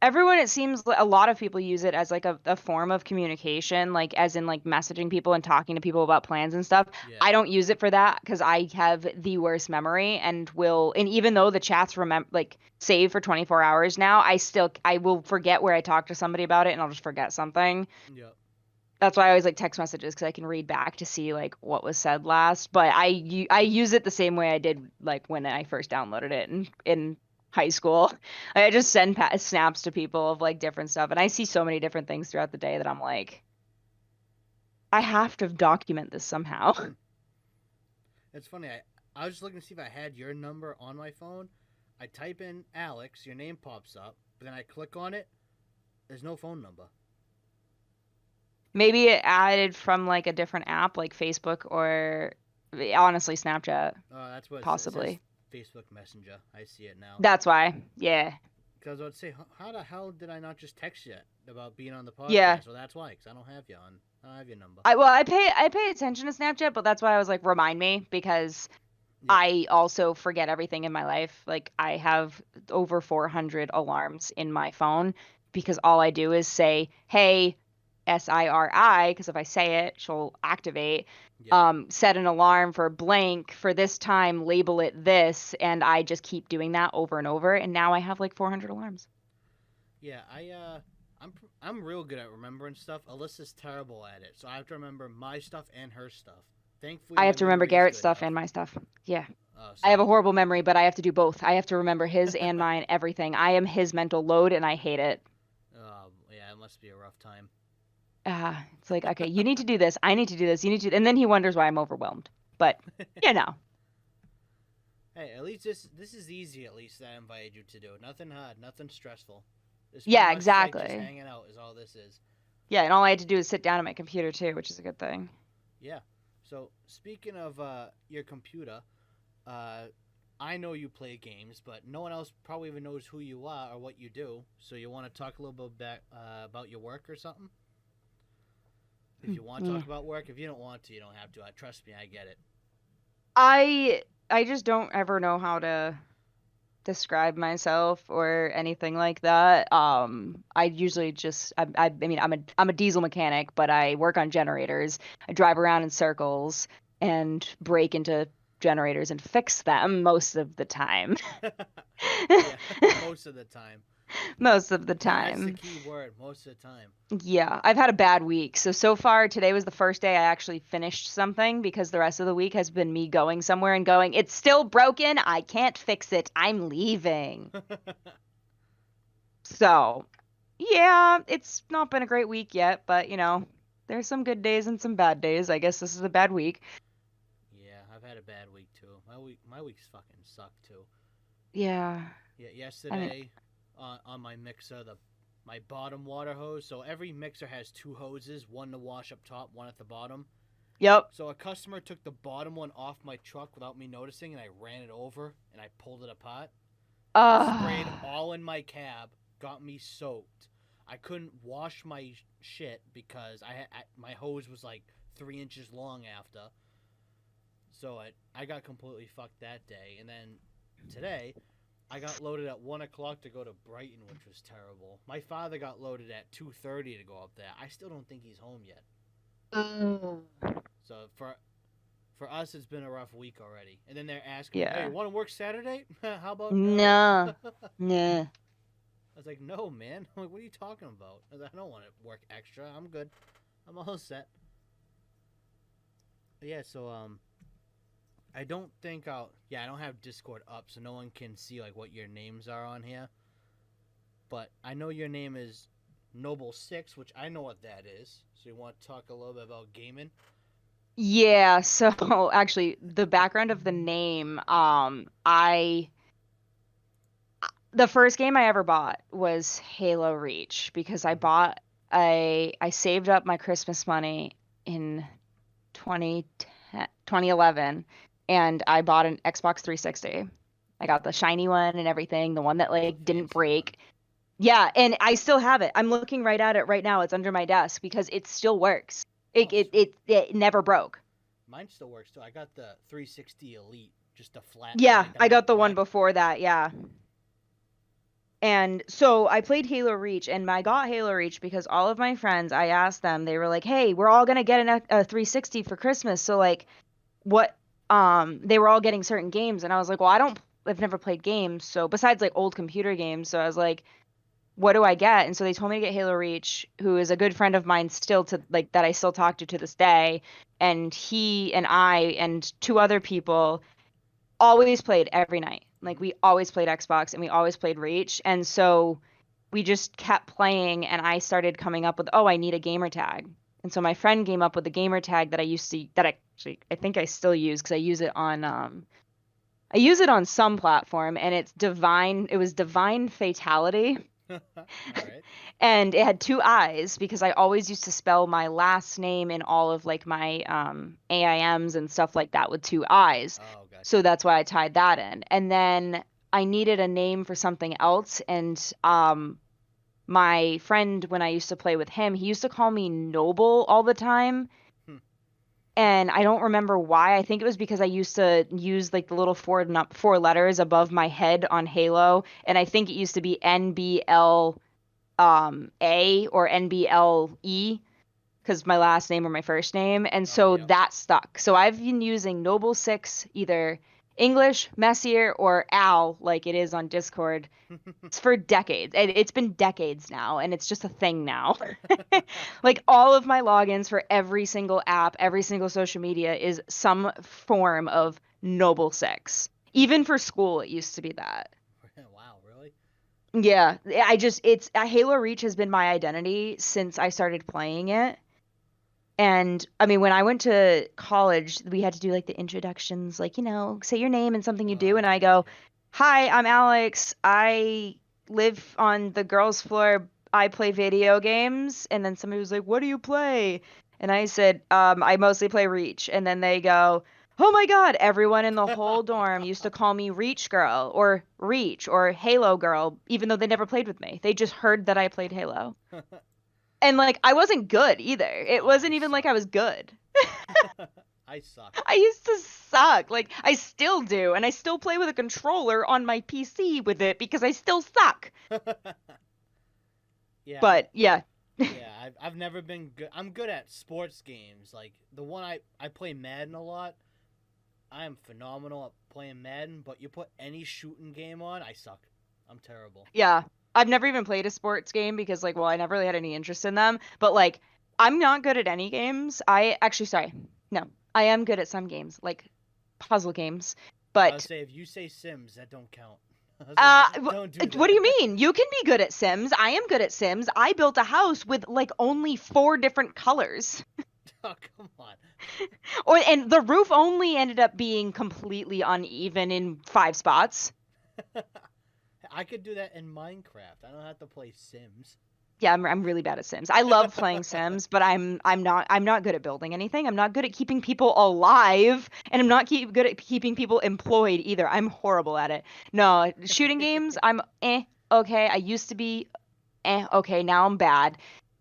everyone, it seems a lot of people use it as like a form of communication, like as in like messaging people and talking to people about plans and stuff. Yeah. I don't use it for that because I have the worst memory and even though the chats remember like save for 24 hours now, I will forget where I talked to somebody about it and I'll just forget something. Yep. That's why I always like text messages because I can read back to see like what was said last. But I use it the same way I did like when I first downloaded it in high school. I just send snaps to people of like different stuff, and I see so many different things throughout the day that I'm like, I have to document this somehow. It's funny. I was just looking to see if I had your number on my phone. I type in Alex, your name pops up, but then I click on it. There's no phone number. Maybe it added from like a different app like Facebook or honestly Snapchat, That's what it says. possibly. Facebook Messenger. I see it now. That's why. Yeah. Because I was about to say, how the hell did I not just text you about being on the Yeah. podcast? Well, that's why, because I don't have you on. I don't have your number. I pay attention to Snapchat, but that's why I was like remind me because Yeah. I also forget everything in my life. Like I have over 400 alarms in my phone because all I do is say, "Hey, SIRI," because if I say it, she'll activate. Yeah. Set an alarm for blank for this time, label it this, and I just keep doing that over and over. And now I have like 400 alarms. Yeah. I'm real good at remembering stuff. Alyssa's terrible at it, so I have to remember my stuff and her stuff. Thankfully, I my have to remember memory is Garrett's good stuff enough. and my stuff. Yeah. I have a So horrible memory, but I have to do both. I have to remember his and mine, everything. I am his mental load, and I hate it. yeah, it must be a rough time. It's like, okay, you need to do this. I need to do this. You need to, and then he wonders why I'm overwhelmed. But you know, Hey, at least this is easy. At least that I invited you to do. Nothing hard, nothing stressful. It's pretty yeah, much like just exactly. hanging out is all this is. Yeah, and all I had to do is sit down at my computer too, which is a good thing. Yeah. So speaking of your computer, uh, I know you play games, but no one else probably even knows who you are or what you do. So you want to talk a little bit about your work or something? If you want to Yeah. talk about work, if you don't want to, you don't have to. Trust me, I get it. I just don't ever know how to describe myself or anything like that. I usually just I mean I'm a diesel mechanic, but I work on generators. I drive around in circles and break into generators and fix them most of the time. Yeah, most of the time. Most of the That's the time. key word. Most of the time. Yeah, I've had a bad week. So far today was the first day I actually finished something because the rest of the week has been me going somewhere and going, it's still broken. I can't fix it. I'm leaving. So, yeah, it's not been a great week yet, but there's some good days and some bad days. I guess this is a bad week. Yeah, I've had a bad week too. My week's fucking sucked too. Yeah. Yeah, I mean, yesterday on my mixer, my bottom water hose. So every mixer has two hoses, one to wash up top, one at the bottom. yep. So a customer took the bottom one off my truck without me noticing, and I ran it over and I pulled it apart. It sprayed Uh, all in my cab, got me soaked. I couldn't wash my shit because my hose was like 3 inches long after. So I got completely fucked that day. And then today, I got loaded at 1 o'clock to go to Brighton, which was terrible. My father got loaded at 2:30 to go up there. I still don't think he's home yet. So for us, it's been a rough week already. And then they're asking me, "Hey, yeah. you want to work Saturday? How about no?" Nah. I Nah. was like, "No, man. I'm like, what are you talking about?" I was like, "I don't want to work extra. I'm good. I'm all set." But yeah, so I don't think I don't have Discord up, so no one can see like what your names are on here. But I know your name is Noble6, which I know what that is. So you want to talk a little bit about gaming? Yeah, so actually the background of the name, I the first game I ever bought was Halo Reach because Mm-hmm. I saved up my Christmas money in 2010, 2011 and I bought an Xbox 360. I got the shiny one and everything, the one that Oh, the like didn't fancy one. break. Yeah, and I still have it. I'm looking right at it right now. It's under my desk because it still works. Oh, It it sweet. it, it never broke. Mine still works too. I got the 360 Elite, just a flat Yeah, that I goes got the one black. before that, yeah. And so I played Halo Reach, and I got Halo Reach because all of my friends, I asked them, they were like, "Hey, we're all gonna get a 360 for Christmas, so like, what?" They were all getting certain games, and I was like, "Well, I've never played games, so besides like old computer games, so I was like, what do I get?" And so they told me to get Halo Reach, who is a good friend of mine still to like that I still talk to this day, and he and I and two other people always played every night. Like Hmm. we always played Xbox and we always played Reach. And so we just kept playing and I started coming up with, oh, I need a gamer tag. And so my friend came up with the gamer tag that I used to that I actually I think I still use because I use it on some platform and it was Divine Fatality. All right. And it had two I's because I always used to spell my last name in all of like my AIMs and stuff like that with two I's. Oh, So gotcha. that's why I tied that in. And then I needed a name for something else. And my friend, when I used to play with him, he used to call me Noble all the time. Hmm. And I don't remember why. I think it was because I used to use like the little four letters above my head on Halo. And I think it used to be NBL A or NBLE because my last name or my first name. And Oh, so yep. that stuck. So I've been using Noble 6, either English, Messier, or Al, like it is on Discord, for decades. It's been decades now, and it's just a thing now. Like all of my logins for every single app, every single social media is some form of Noble 6. Even for school, it used to be that. Wow, really? Yeah, I just it's Halo Reach has been my identity since I started playing it. And I mean, when I went to college, we had to do like the introductions, like, say your name and something you do. And I Yeah, go, yeah. "Hi, I'm Alex. I live on the girls' floor. I play video games." And then somebody was like, "What do you play?" And I said, I mostly play Reach." And then they go, "Oh my God, everyone in the whole dorm used to call me Reach Girl or Reach or Halo Girl, even though they never played with me. They just heard that I played Halo." And like I wasn't good either. It Oh, wasn't you even like suck. I was good. I suck. I used to suck. Like I still do, and I still play with a controller on my PC with it because I still suck. Yeah, But yeah. yeah. I've never been good. I'm good at sports games. Like the one I play Madden a lot. I am phenomenal at playing Madden, but you put any shooting game on, I suck. I'm terrible. Yeah. I've never even played a sports game because like well, I never really had any interest in them, but like I'm not good at any games. I actually sorry. No. I am good at some games, like puzzle games. I would But say if you say Sims, that don't count. I was like, don't do what do you that. mean? You can be good at Sims. I am good at Sims. I built a house with like only four different colors. Oh, come on. And the roof only ended up being completely uneven in five spots. I could do that in Minecraft. I don't have to play Sims. Yeah, I'm really bad at Sims. I love playing Sims, but I'm not good at building anything. I'm not good at keeping people alive, and I'm not good at keeping people employed either. I'm horrible at it. No, shooting games, I'm okay. I used to be okay, now I'm bad.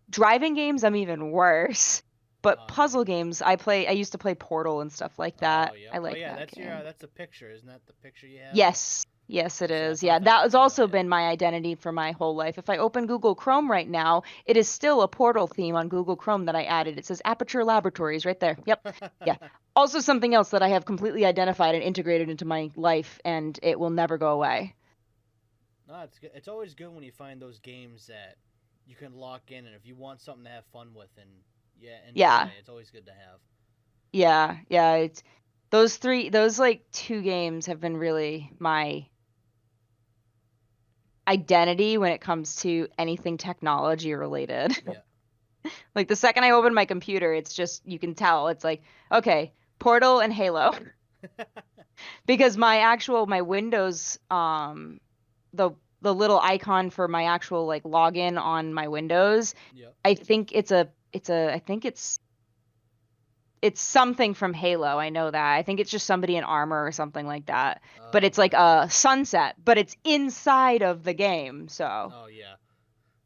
Driving games, I'm even worse. But Oh man. puzzle games, I used to play Portal and stuff like Oh that. yeah. I Oh like yeah. that That's your. game. That's a picture, isn't that the picture you have? Yes. Yes, it So is. that's what I Yeah, thought that it has was about. also Yeah. been my identity for my whole life. If I open Google Chrome right now, it is still a Portal theme on Google Chrome that I added. It says Aperture Laboratories right there. Yep. Yeah. Also something else that I have completely identified and integrated into my life, and it will never go away. No, it's good. It's always good when you find those games that you can lock in, and if you want something to have fun with and yeah, enjoy, Yeah. it's always good to have. Yeah. Yeah. It's those like two games have been really my identity when it comes to anything technology related. Yeah. Like the second I open my computer, it's just you can tell it's like, okay, Portal and Halo. Because my Windows the little icon for my actual like login on my Windows, Yep. I think I think it's something from Halo. I know that. I think it's just somebody in armor or something like that. But Oh, it's like gotcha. a sunset, but it's inside of the game, so Oh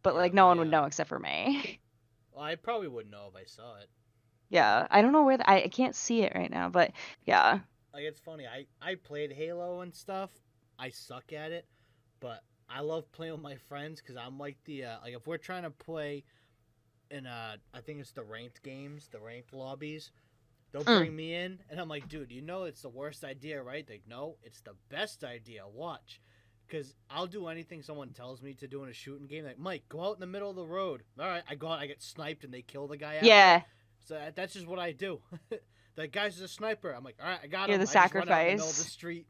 but yeah. like no one would know except for me. Well, I probably would know if I saw it. Yeah, I don't know where I can't see it right now, but yeah. Like it's funny. I played Halo and stuff. I suck at it, but I love playing with my friends because I'm like the like if we're trying to play in I think it's the ranked games, the ranked lobbies. They'll Mm. bring me in, and I'm like, dude, you know it's the worst idea, right? They no, it's the best idea. Watch, because I'll do anything someone tells me to do in a shooting game. Like, Mike, go out in the middle of the road. All right, I go out, I get sniped, and they kill the guy after. Yeah, So that's just what I do. The guy's a sniper. I'm like, all right, I got you're him. the I just run out in the middle of the sacrifice. street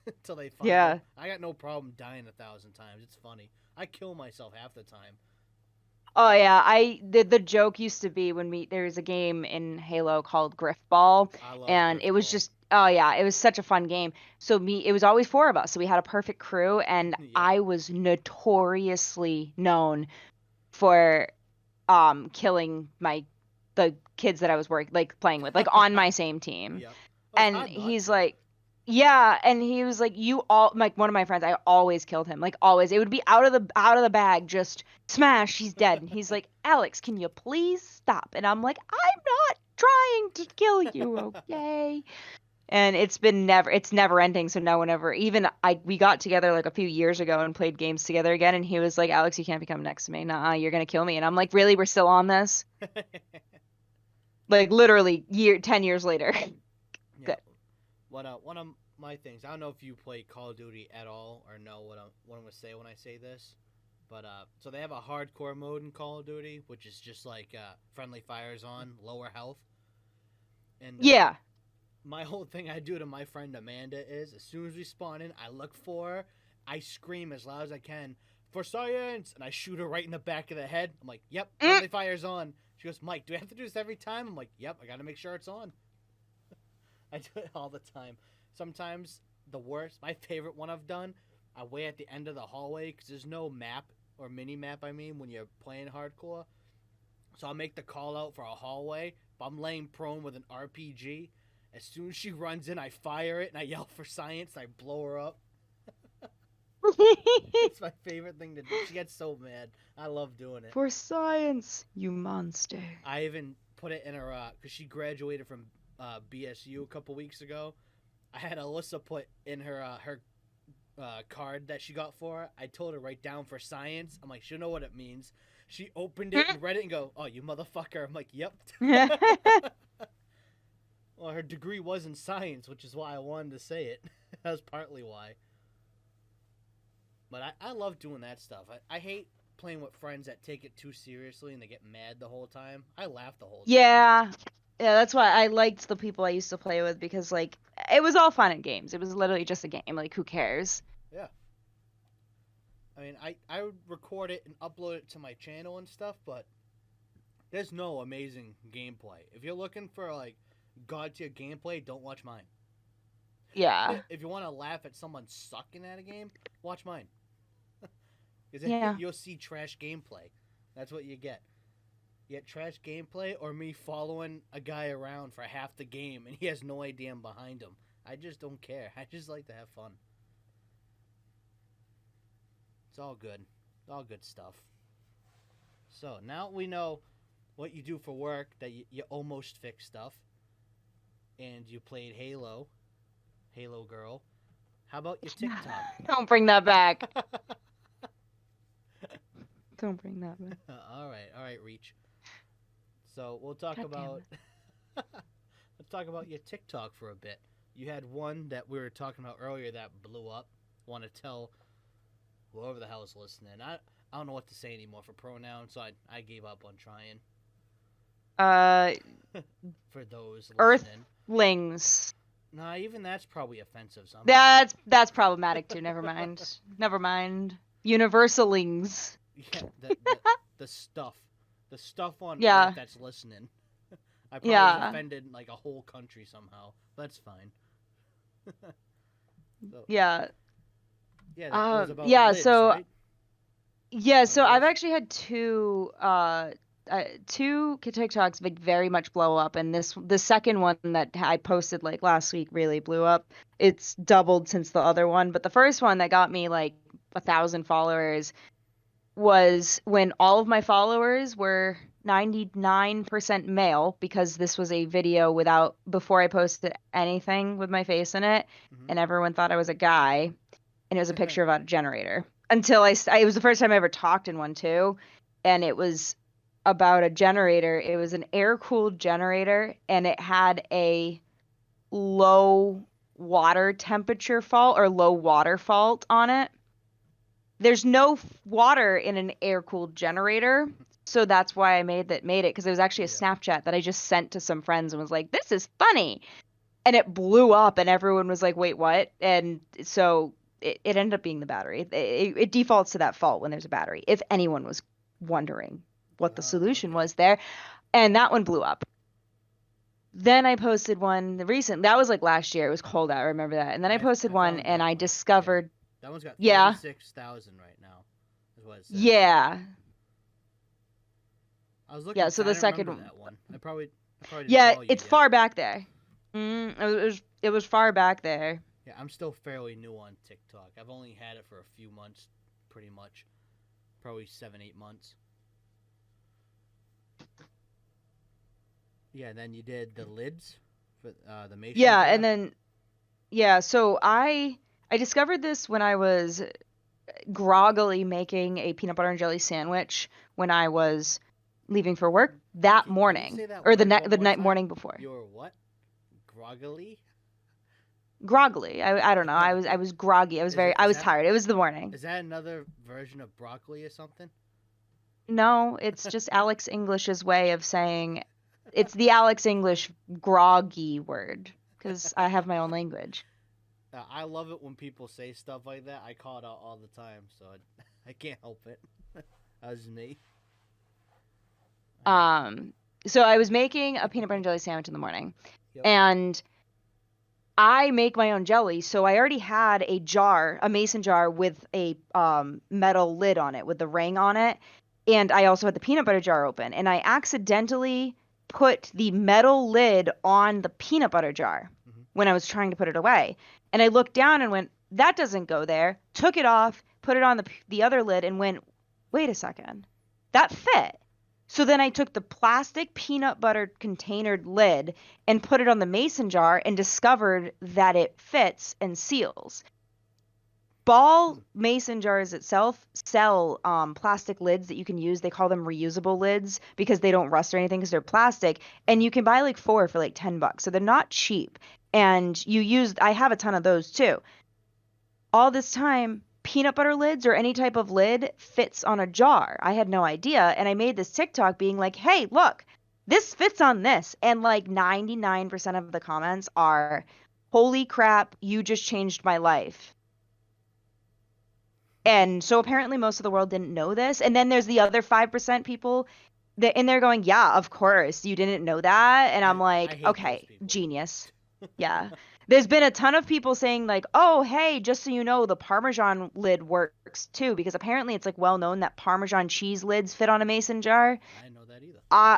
until they find him. Yeah. I got no problem dying 1,000 times. It's funny. I kill myself half the time. Oh yeah, I the joke used to be when we there's a game in Halo called Griffball, I love and it was Griffball. just oh yeah, it was such a fun game. So it was always four of us, so we had a perfect crew, and Yep. I was notoriously known for killing the kids that I was playing with, like on my same team. Yep. Oh, it's And hard not he's to. like, yeah, and he was like, you all like one of my friends, I always killed him. Like always. It would be out of the bag, just smash, he's dead. And he's like, Alex, can you please stop? And I'm like, I'm not trying to kill you, okay? And it's never ending, so no one ever even we got together like a few years ago and played games together again, and he was like, Alex, you can't be coming next to me. Nah, you're gonna kill me. And I'm like, really? We're still on this? Like literally 10 years later. Yeah. Good. One of my things. I don't know if you play Call of Duty at all or know what I'm gonna say when I say this, but so they have a hardcore mode in Call of Duty, which is just like friendly fires on, lower health, and Yeah. my whole thing I do to my friend Amanda is as soon as we spawn in, I look for her, I scream as loud as I can for science, and I shoot her right in the back of the head. I'm like, "Yep, Mm. friendly fire's on." She goes, "Mike, do I have to do this every time?" I'm like, "Yep, I got to make sure it's on." I do it all the time. Sometimes the worst, my favorite one I've done, I wait at the end of the hallway because there's no map or mini map. I mean, when you're playing hardcore, so I'll make the call out for a hallway. But I'm laying prone with an RPG. As soon as she runs in, I fire it and I yell for science. And I blow her up. It's my favorite thing to do. She gets so mad. I love doing it. For science, you monster. I even put it in her because she graduated from BSU a couple weeks ago. I had Alyssa put in her card that she got for her. I told her write down for science. I'm like, she'll know what it means. She opened it and read it and go, "Oh, you motherfucker!" I'm like, "Yep." Well, her degree was in science, which is why I wanted to say it. That was partly why. But I love doing that stuff. I hate playing with friends that take it too seriously and they get mad the whole time. I laugh the whole time. Yeah. Yeah, that's why I liked the people I used to play with because like it was all fun and games. It was literally just a game. Like who cares? Yeah. I mean, I would record it and upload it to my channel and stuff, but there's no amazing gameplay. If you're looking for like god tier gameplay, don't watch mine. Yeah. If you want to laugh at someone sucking at a game, watch mine. Because Yeah. you'll see trash gameplay. That's what you get. You get trash gameplay or me following a guy around for half the game and he has no idea I'm behind him. I just don't care. I just like to have fun. It's all good. It's all good stuff. So now we know what you do for work, that you almost fix stuff, and you played Halo, Halo Girl. How about your TikTok? Don't bring that back. Don't bring that back. All right, Reach. So we'll talk God damn about let's talk about your TikTok for a bit. You had one that we were talking about earlier that blew up. Want to tell whoever the hell is listening? I don't know what to say anymore for pronouns, so I gave up on trying. Uh, For those listening, Earthlings. nah, even that's probably offensive. Some That's problematic too. Never mind. Never mind. Universalings. yeah, the stuff, the stuff on Yeah. Earth that's listening. I probably Yeah. offended like a whole country somehow. That's fine. So, Yeah. yeah, that was about Yeah. lids, So right? yeah. So I've Lids? actually had two TikToks like very much blow up, and the second one that I posted like last week really blew up. It's doubled since the other one, but the first one that got me like 1,000 followers was when all of my followers were 99% male because this was a video before I posted anything with my face in it, Hmm. and everyone thought I was a guy, and it was a picture about a generator. Until it was the first time I ever talked in one too, and it was about a generator. It was an air-cooled generator, and it had a low water temperature fault or low water fault on it. There's no water in an air-cooled generator, so that's why I made it because it was actually a Yeah. Snapchat that I just sent to some friends and was like, "This is funny." And it blew up and everyone was like, "Wait, what?" And so it ended up being the battery. It defaults to that fault when there's a battery. If anyone was wondering what the Oh, solution okay. was there, and that one blew up. Then I posted one that was like last year. It was cold out. I remember that. And then I posted I one found and that I one. Yeah. discovered, That one's got yeah, 36,000 right now, is what it says. yeah, I was looking yeah. because So I the didn't second remember one, that one. I probably didn't yeah, follow you it's yet. far back there. It was far back there. Yeah, I'm still fairly new on TikTok. I've only had it for a few months, pretty much. Probably 7, 8 months. Yeah, and then you did the lids for the mason Yeah, and jar. then yeah. So I discovered this when I was groggily making a peanut butter and jelly sandwich when I was leaving for work that Can you morning say that or word one the more night time? morning before. You're what? Groggily? Groggily. I don't know. I was groggy. I Is was that tired. It was the morning. is that another version of broccoli or something? No, it's just Alex English's way of saying it's the Alex English groggy word because I have my own language. I love it when people say stuff like that. I call it out all the time, so I can't help it. That was me. Uh, Um, so I was making a peanut butter and jelly sandwich in the morning, yep. and I make my own jelly, so I already had a mason jar with a metal lid on it with the ring on it, and I also had the peanut butter jar open, and I accidentally put the metal lid on the peanut butter jar Hmm. when I was trying to put it away. And I looked down and went, "That doesn't go there." Took it off, put it on the other lid and went, "Wait a second. That fit." So then I took the plastic peanut butter containered lid and put it on the mason jar and discovered that it fits and seals. Ball mason jars itself sell plastic lids that you can use. They call them reusable lids because they don't rust or anything because they're plastic. And you can buy like four for like $10. So they're not cheap. And I have a ton of those too. All this time, peanut butter lids or any type of lid fits on a jar. I had no idea. And I made this TikTok being like, "Hey, look, this fits on this." And like 99% of the comments are, "Holy crap, you just changed my life." And so apparently most of the world didn't know this. And then there's the other 5% people that in there going, "Yeah, of course, you didn't know that." And I'm I like, hate those "Okay, people. genius." Yeah. There's been a ton of people saying like, "Oh, hey, just so you know, the Parmesan lid works too," because apparently it's like well known that Parmesan cheese lids fit on a mason jar. I didn't know that either. Uh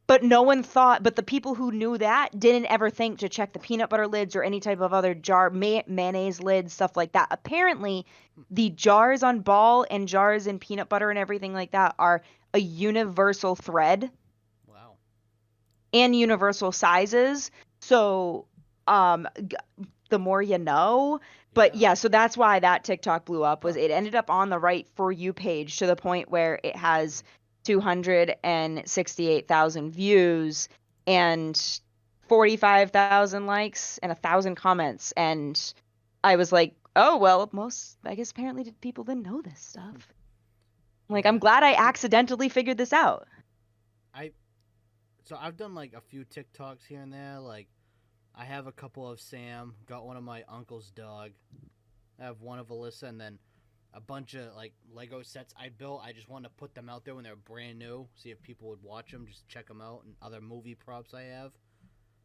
but no one thought, but the people who knew that didn't ever think to check the peanut butter lids or any type of other jar, mayonnaise lids, stuff like that. Apparently, the jars on Ball and jars in peanut butter and everything like that are a universal thread Wow. and universal sizes. So, the more you know. But Yeah. yeah, so that's why that TikTok blew up was Huh. it ended up on the right For You page to the point where it has 268,000 views and 45,000 likes and 1,000 comments. And I was like, "Oh, well, I guess apparently people didn't know this stuff." Like, I'm Yeah. glad I accidentally figured this out. I so I've done like a few TikToks here and there. Like I have a couple of Sam, got one of my uncle's dog. I have one of Alyssa, and then a bunch of like Lego sets I built. I just wanted to put them out there when they're brand new, see if people would watch them, just check them out, and other movie props I have.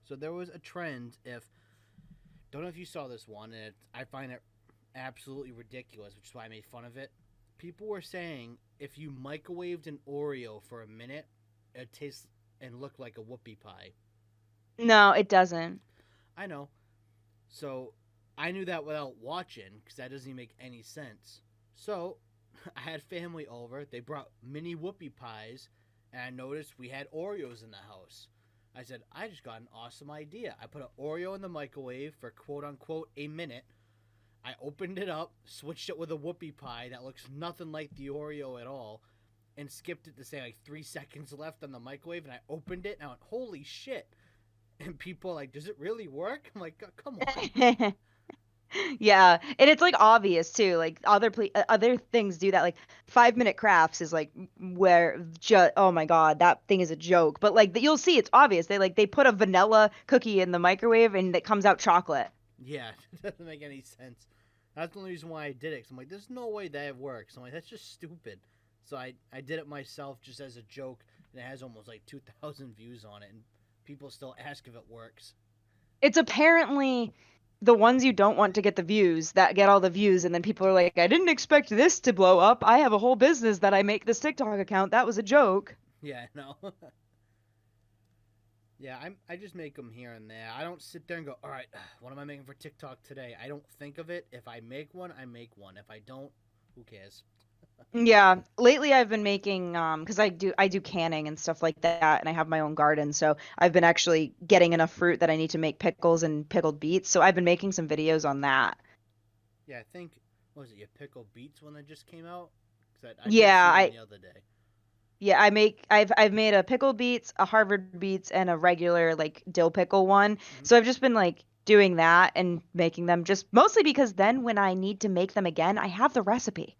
So there was a trend. If don't know if you saw this one, and I find it absolutely ridiculous, which is why I made fun of it. People were saying if you microwaved an Oreo for a minute, it tastes and looked like a whoopie pie. No, it doesn't. I know. So I knew that without watching because that doesn't even make any sense. So I had family over. They brought mini whoopie pies, and I noticed we had Oreos in the house. I said, I just got an awesome idea. I put an Oreo in the microwave for quote unquote a minute. I opened it up, switched it with a whoopie pie that looks nothing like the Oreo at all, and skipped it to say like 3 seconds left on the microwave. And I opened it and I went, holy shit. And people are like, does it really work? I'm like, come on. Yeah, and it's like obvious too. Like other things do that. Like 5 minute crafts is like where just oh my god, that thing is a joke. But like you'll see, it's obvious. They put a vanilla cookie in the microwave and it comes out chocolate. Yeah, it doesn't make any sense. That's the only reason why I did it. Cause I'm like, there's no way that works. I'm like, that's just stupid. So I did it myself just as a joke, and it has almost like 2,000 views on it, and people still ask if it works. It's apparently the ones you don't want to get the views that get all the views, and then people are like, I didn't expect this to blow up. I have a whole business that I make this TikTok account. That was a joke. Yeah, no. Yeah, I just make them here and there. I don't sit there and go, all right, what am I making for TikTok today? I don't think of it. If I make one, I make one. If I don't, who cares? Yeah, lately I've been making because I do canning and stuff like that, and I have my own garden, so I've been actually getting enough fruit that I need to make pickles and pickled beets. So I've been making some videos on that. Yeah, I think, what was it, your pickled beets one that just came out? Because I did Yeah, see one I the other day. yeah, I've made a pickled beets, a Harvard beets, and a regular like dill pickle one. Hmm. So I've just been like doing that and making them just mostly because then when I need to make them again, I have the recipe.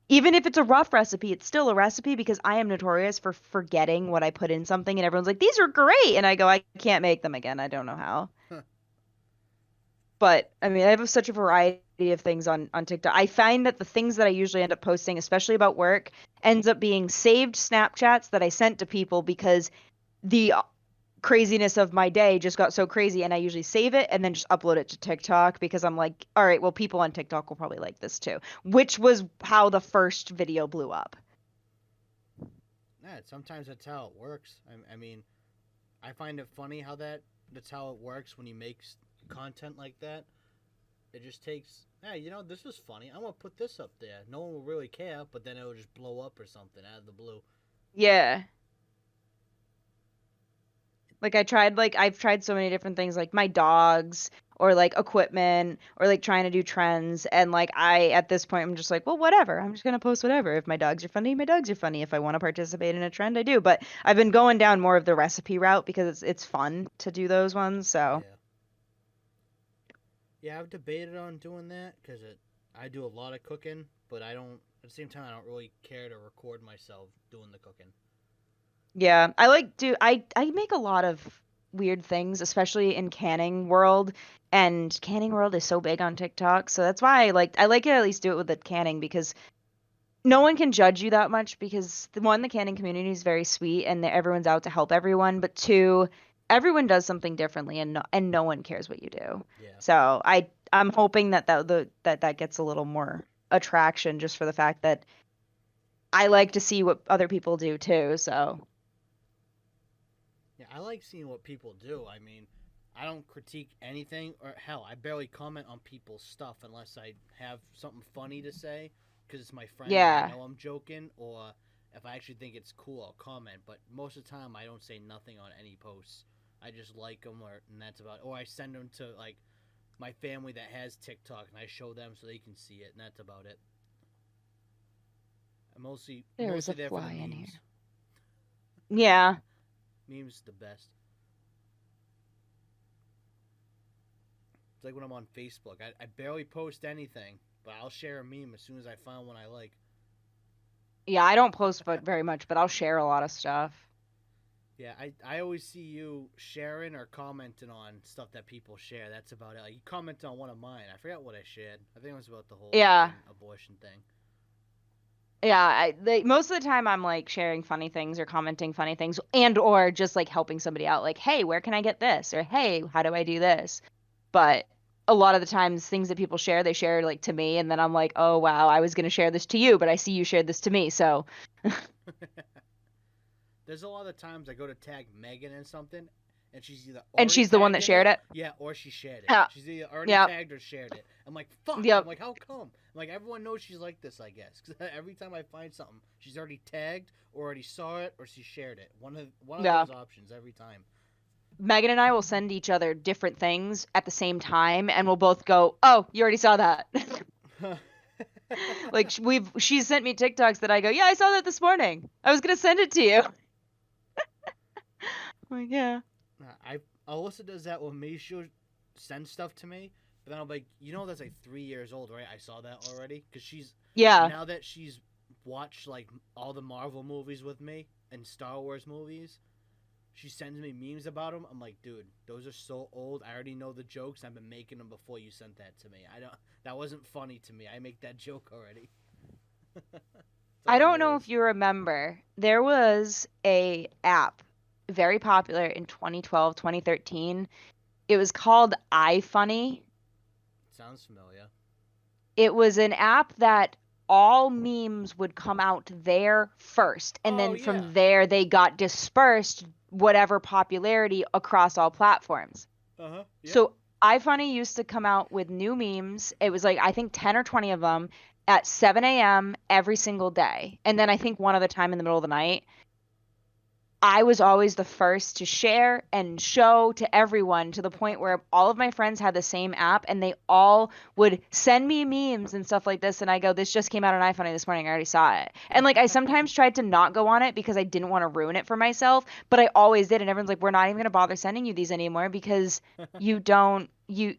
Even if it's a rough recipe, it's still a recipe because I am notorious for forgetting what I put in something and everyone's like, "These are great." And I go, "I can't make them again. I don't know how." Huh. But I mean, I have such a variety of things on TikTok. I find that the things that I usually end up posting, especially about work, ends up being saved Snapchats that I sent to people because the craziness of my day just got so crazy and I usually save it and then just upload it to TikTok because I'm like, all right, well, people on TikTok will probably like this too, which was how the first video blew up. Yeah, sometimes that's how it works. I mean, I find it funny how that's how it works when you make content like that. It just takes, hey, this was funny. I'm gonna put this up there. No one will really care, but then it'll just blow up or something out of the blue. Yeah. Like I've tried so many different things like my dogs or like equipment or like trying to do trends and like I at this point I'm just like, well, whatever. I'm just going to post whatever. If my dogs are funny, my dogs are funny. If I want to participate in a trend, I do. But I've been going down more of the recipe route because it's fun to do those ones. So, Yeah, yeah. I've debated on doing that because I do a lot of cooking, but I don't. At the same time, I don't really care to record myself doing the cooking. yeah, I make a lot of weird things, especially in canning world. And canning world is so big on TikTok. So that's why I like to at least do it with the canning because no one can judge you that much because the canning community is very sweet and everyone's out to help everyone, but two, everyone does something differently and no one cares what you do. Yeah, So I'm hoping that gets a little more attraction just for the fact that I like to see what other people do too. So yeah. I like seeing what people do. I mean, I don't critique anything, or hell, I barely comment on people's stuff unless I have something funny to say because it's my friend and I yeah. know I'm joking, or if I actually think it's cool, I'll comment. But most of the time, I don't say nothing on any posts. I just like them, and that's about. Or I send them to like my family that has TikTok, and I show them so they can see it, and that's about it. I'm mostly There's a mostly there for the fly in here. memes. Yeah. Memes the best. It's like when I'm on Facebook. I barely post anything, but I'll share a meme as soon as I find one I like. Yeah, I don't post but very much, but I'll share a lot of stuff. Yeah, I always see you sharing or commenting on stuff that people share. That's about it. Like you commented on one of mine. I forgot what I shared. I think it was about the whole Yeah. fucking abortion thing. Yeah, most of the time I'm like sharing funny things or commenting funny things and or just like helping somebody out like, "Hey, where can I get this?" or "Hey, how do I do this?" But a lot of the times things that people share, they share like to me and then I'm like, "Oh, wow, I was going to share this to you, but I see you shared this to me." So, There's a lot of times I go to tag Megan in something, and she's either And already she's the one that tagged in shared it, it. yeah, or she shared it. Yeah. She's either already Yep. tagged or shared it. I'm like, fuck. I'm Yep. like, how come? I'm like, everyone knows she's like this, I guess. Because every time I find something, she's already tagged, or already saw it, or she shared it. One of Yeah. those options every time. Megan and I will send each other different things at the same time, and we'll both go, "Oh, you already saw that." Like she sent me TikToks that I go, "Yeah, I saw that this morning. I was gonna send it to you." I'm like, yeah. I Alyssa does that with me. She'll send stuff to me, but then I'm like, that's like 3 years old, right? I saw that already because Yeah. now that she's watched like all the Marvel movies with me and Star Wars movies. She sends me memes about them. I'm like, dude, those are so old. I already know the jokes. I've been making them before you sent that to me. I don't. That wasn't funny to me. I make that joke already. I All don't know yours. if you remember, there was a app very popular in 2012, 2013. It was called iFunny. Sounds familiar. It was an app that all memes would come out there first, and Oh then yeah. from there they got dispersed whatever popularity across all platforms. Yep. So iFunny used to come out with new memes. It was like I think 10 or 20 of them at 7 a.m. every single day. And then I think one other time in the middle of the night. I was always the first to share and show to everyone to the point where all of my friends had the same app and they all would send me memes and stuff like this. And I go, this just came out on iFunny this morning. I already saw it. And like I sometimes tried to not go on it because I didn't want to ruin it for myself, but I always did. And everyone's like, we're not even going to bother sending you these anymore because you don't, you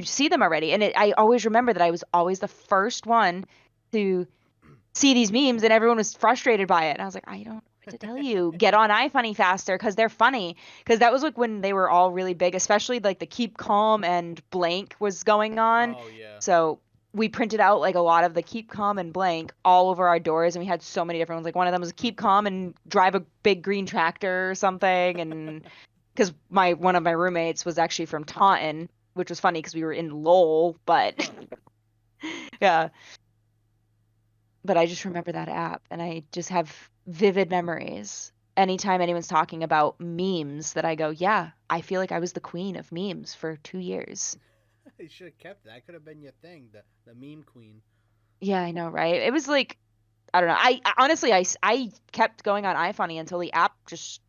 see them already. And I always remember that I was always the first one to see these memes and everyone was frustrated by it. And I was like, I don't know what to tell you. Get on iFunny faster because they're funny. Because that was like when they were all really big, especially like the Keep Calm and Blank was going on. Oh yeah. So we printed out like a lot of the Keep Calm and Blank all over our doors and we had so many different ones. Like one of them was Keep Calm and drive a big green tractor or something. And because one of my roommates was actually from Taunton, which was funny because we were in Lowell, but yeah. But I just remember that app and I just have vivid memories. Anytime anyone's talking about memes that I go, yeah, I feel like I was the queen of memes for 2 years. You should have kept that. Could have been your thing, the meme queen. Yeah, I know, right? It was like, I don't know. Honestly, I kept going on iFunny until the app just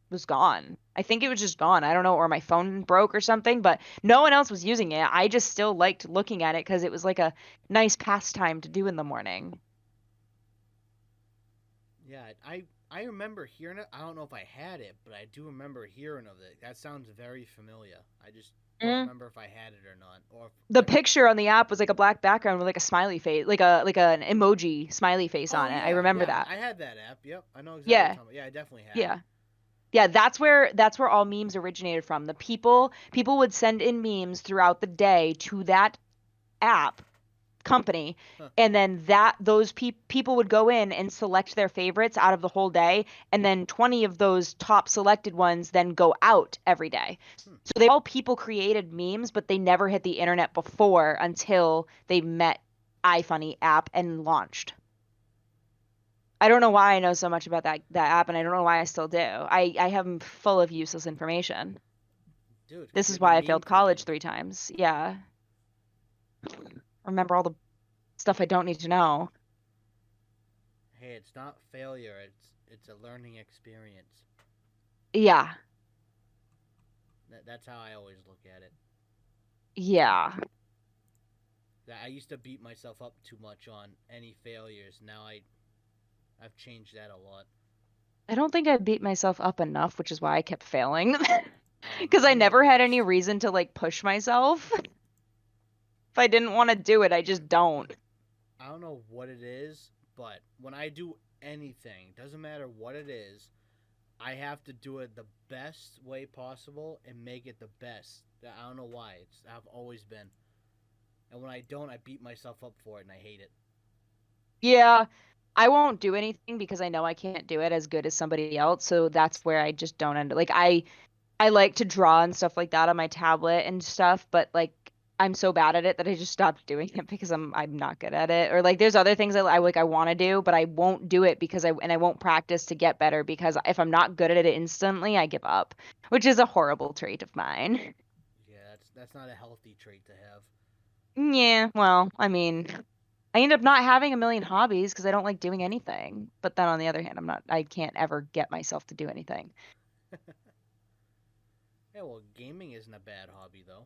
was gone. I think it was just gone. I don't know, or my phone broke or something, but no one else was using it. I just still liked looking at it because it was like a nice pastime to do in the morning. Yeah, I remember hearing it. I don't know if I had it, but I do remember hearing of it. That sounds very familiar. I just don't Mm. remember if I had it or not, or The like. picture on the app was like a black background with like a smiley face, like an emoji smiley face Oh on it. I yeah, remember yeah. that. I had that app. Yep, I know exactly what you're Yeah, talking about. Yeah, I definitely had it. yeah, yeah. That's where all memes originated from. The people would send in memes throughout the day to that app company, Huh. and then those people would go in and select their favorites out of the whole day, and then 20 of those top selected ones then go out every day. Hmm. So they all people created memes, but they never hit the internet before until they met iFunny app and launched. I don't know why I know so much about that app, and I don't know why I still do. I am full of useless information. Dude, because This you're is the why I meme failed college queen. 3 times. Yeah, remember all the stuff I don't need to know. Hey, it's not failure. It's a learning experience. Yeah, That's how I always look at it. yeah. I used to beat myself up too much on any failures. Now I've changed that a lot. I don't think I beat myself up enough, which is why I kept failing. Oh man, Because I I'm the never had any worst. reason to like push myself. If I didn't want to do it, I just don't. I don't know what it is, but when I do anything, doesn't matter what it is, I have to do it the best way possible and make it the best. I don't know why. I've always been. And when I don't, I beat myself up for it and I hate it. Yeah, I won't do anything because I know I can't do it as good as somebody else. So that's where I just don't end. Like I like to draw and stuff like that on my tablet and stuff, but like I'm so bad at it that I just stopped doing it because I'm not good at it. Or like there's other things I like I want to do, but I won't do it because I won't practice to get better because if I'm not good at it instantly, I give up, which is a horrible trait of mine. Yeah, that's not a healthy trait to have. Yeah, well, I mean, I end up not having a million hobbies because I don't like doing anything. But then on the other hand, I can't ever get myself to do anything. Yeah, well, gaming isn't a bad hobby though.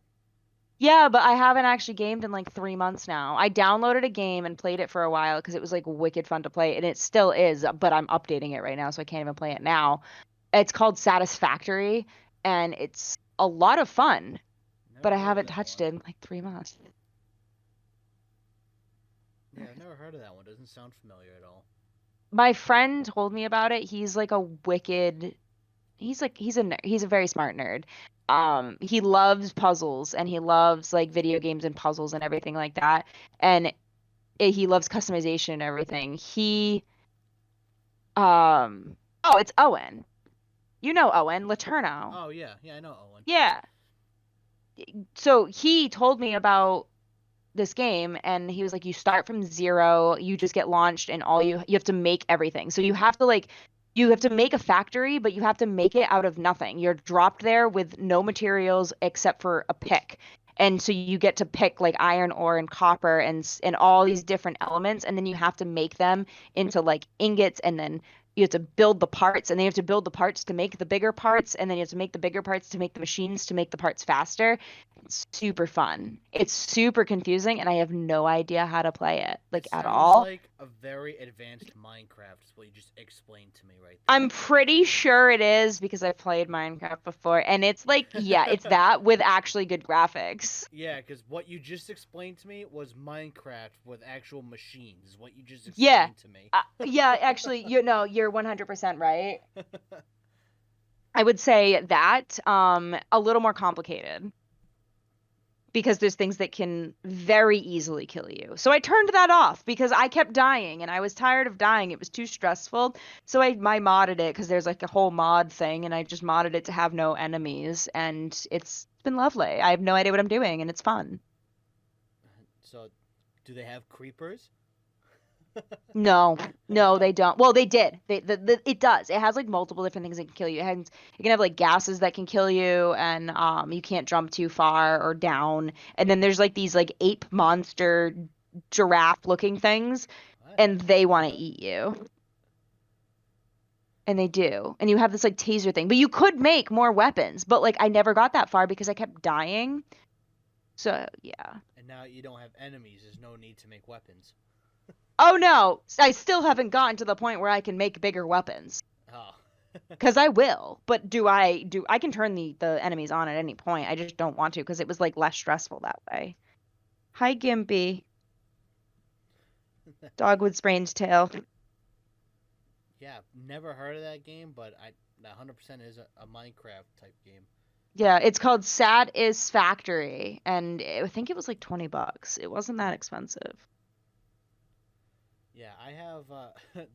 Yeah, but I haven't actually gamed in like 3 months now. I downloaded a game and played it for a while because it was like wicked fun to play, and it still is, but I'm updating it right now, so I can't even play it now. It's called Satisfactory, and it's a lot of fun, but Never I heard of haven't that touched one. it in like 3 months. Yeah, I've never heard of that one. Doesn't sound familiar at all. My friend told me about it. He's like a wicked, he's a very smart nerd. He loves puzzles and he loves like video games and puzzles and everything like that. And he loves customization and everything. Hmm. Oh, it's Owen. You know Owen Laterno. Oh yeah, yeah, I know Owen. Yeah. So he told me about this game and he was like, you start from zero, you just get launched and you have to make everything. So you have to make a factory, but you have to make it out of nothing. You're dropped there with no materials except for a pick. And so you get to pick like iron ore and copper and all these different elements, and then you have to make them into like ingots, and then you have to build the parts, and then you have to build the parts to make the bigger parts, and then you have to make the bigger parts to make the machines to make the parts faster. It's super fun. It's super confusing, and I have no idea how to play it, It like at sounds all. like a very advanced Minecraft. Is what you just explained to me right I'm there. pretty sure it is because I've played Minecraft before, and it's like, yeah, it's that with actually good graphics. Yeah, because what you just explained to me was Minecraft with actual machines. Is what you just Yeah. explained to me. Yeah, actually, you know, you're 100% right. I would say that a little more complicated because there's things that can very easily kill you. So I turned that off because I kept dying and I was tired of dying. It was too stressful. So I modded it because there's like a whole mod thing, and I just modded it to have no enemies, and it's been lovely. I have no idea what I'm doing and it's fun. So, do they have creepers? No, no, they don't. Well, they did. It does. It has like multiple different things that can kill you. It can have like gases that can kill you, and you can't jump too far or down. And then there's like these like ape monster giraffe looking things, What? and they want to eat you. And they do. And you have this like taser thing. But you could make more weapons, but like I never got that far because I kept dying. So, yeah. And now you don't have enemies. There's no need to make weapons. Oh no, I still haven't gotten to the point where I can make bigger weapons. Oh. Because I will, but I can turn the enemies on at any point. I just don't want to because it was like less stressful that way. Hi, Gimpy. Dog with sprained tail. Yeah, never heard of that game, but I that 100% is a Minecraft type game. Yeah, it's called Sad is Factory, and I think it was like $20. It wasn't that expensive. Yeah, I have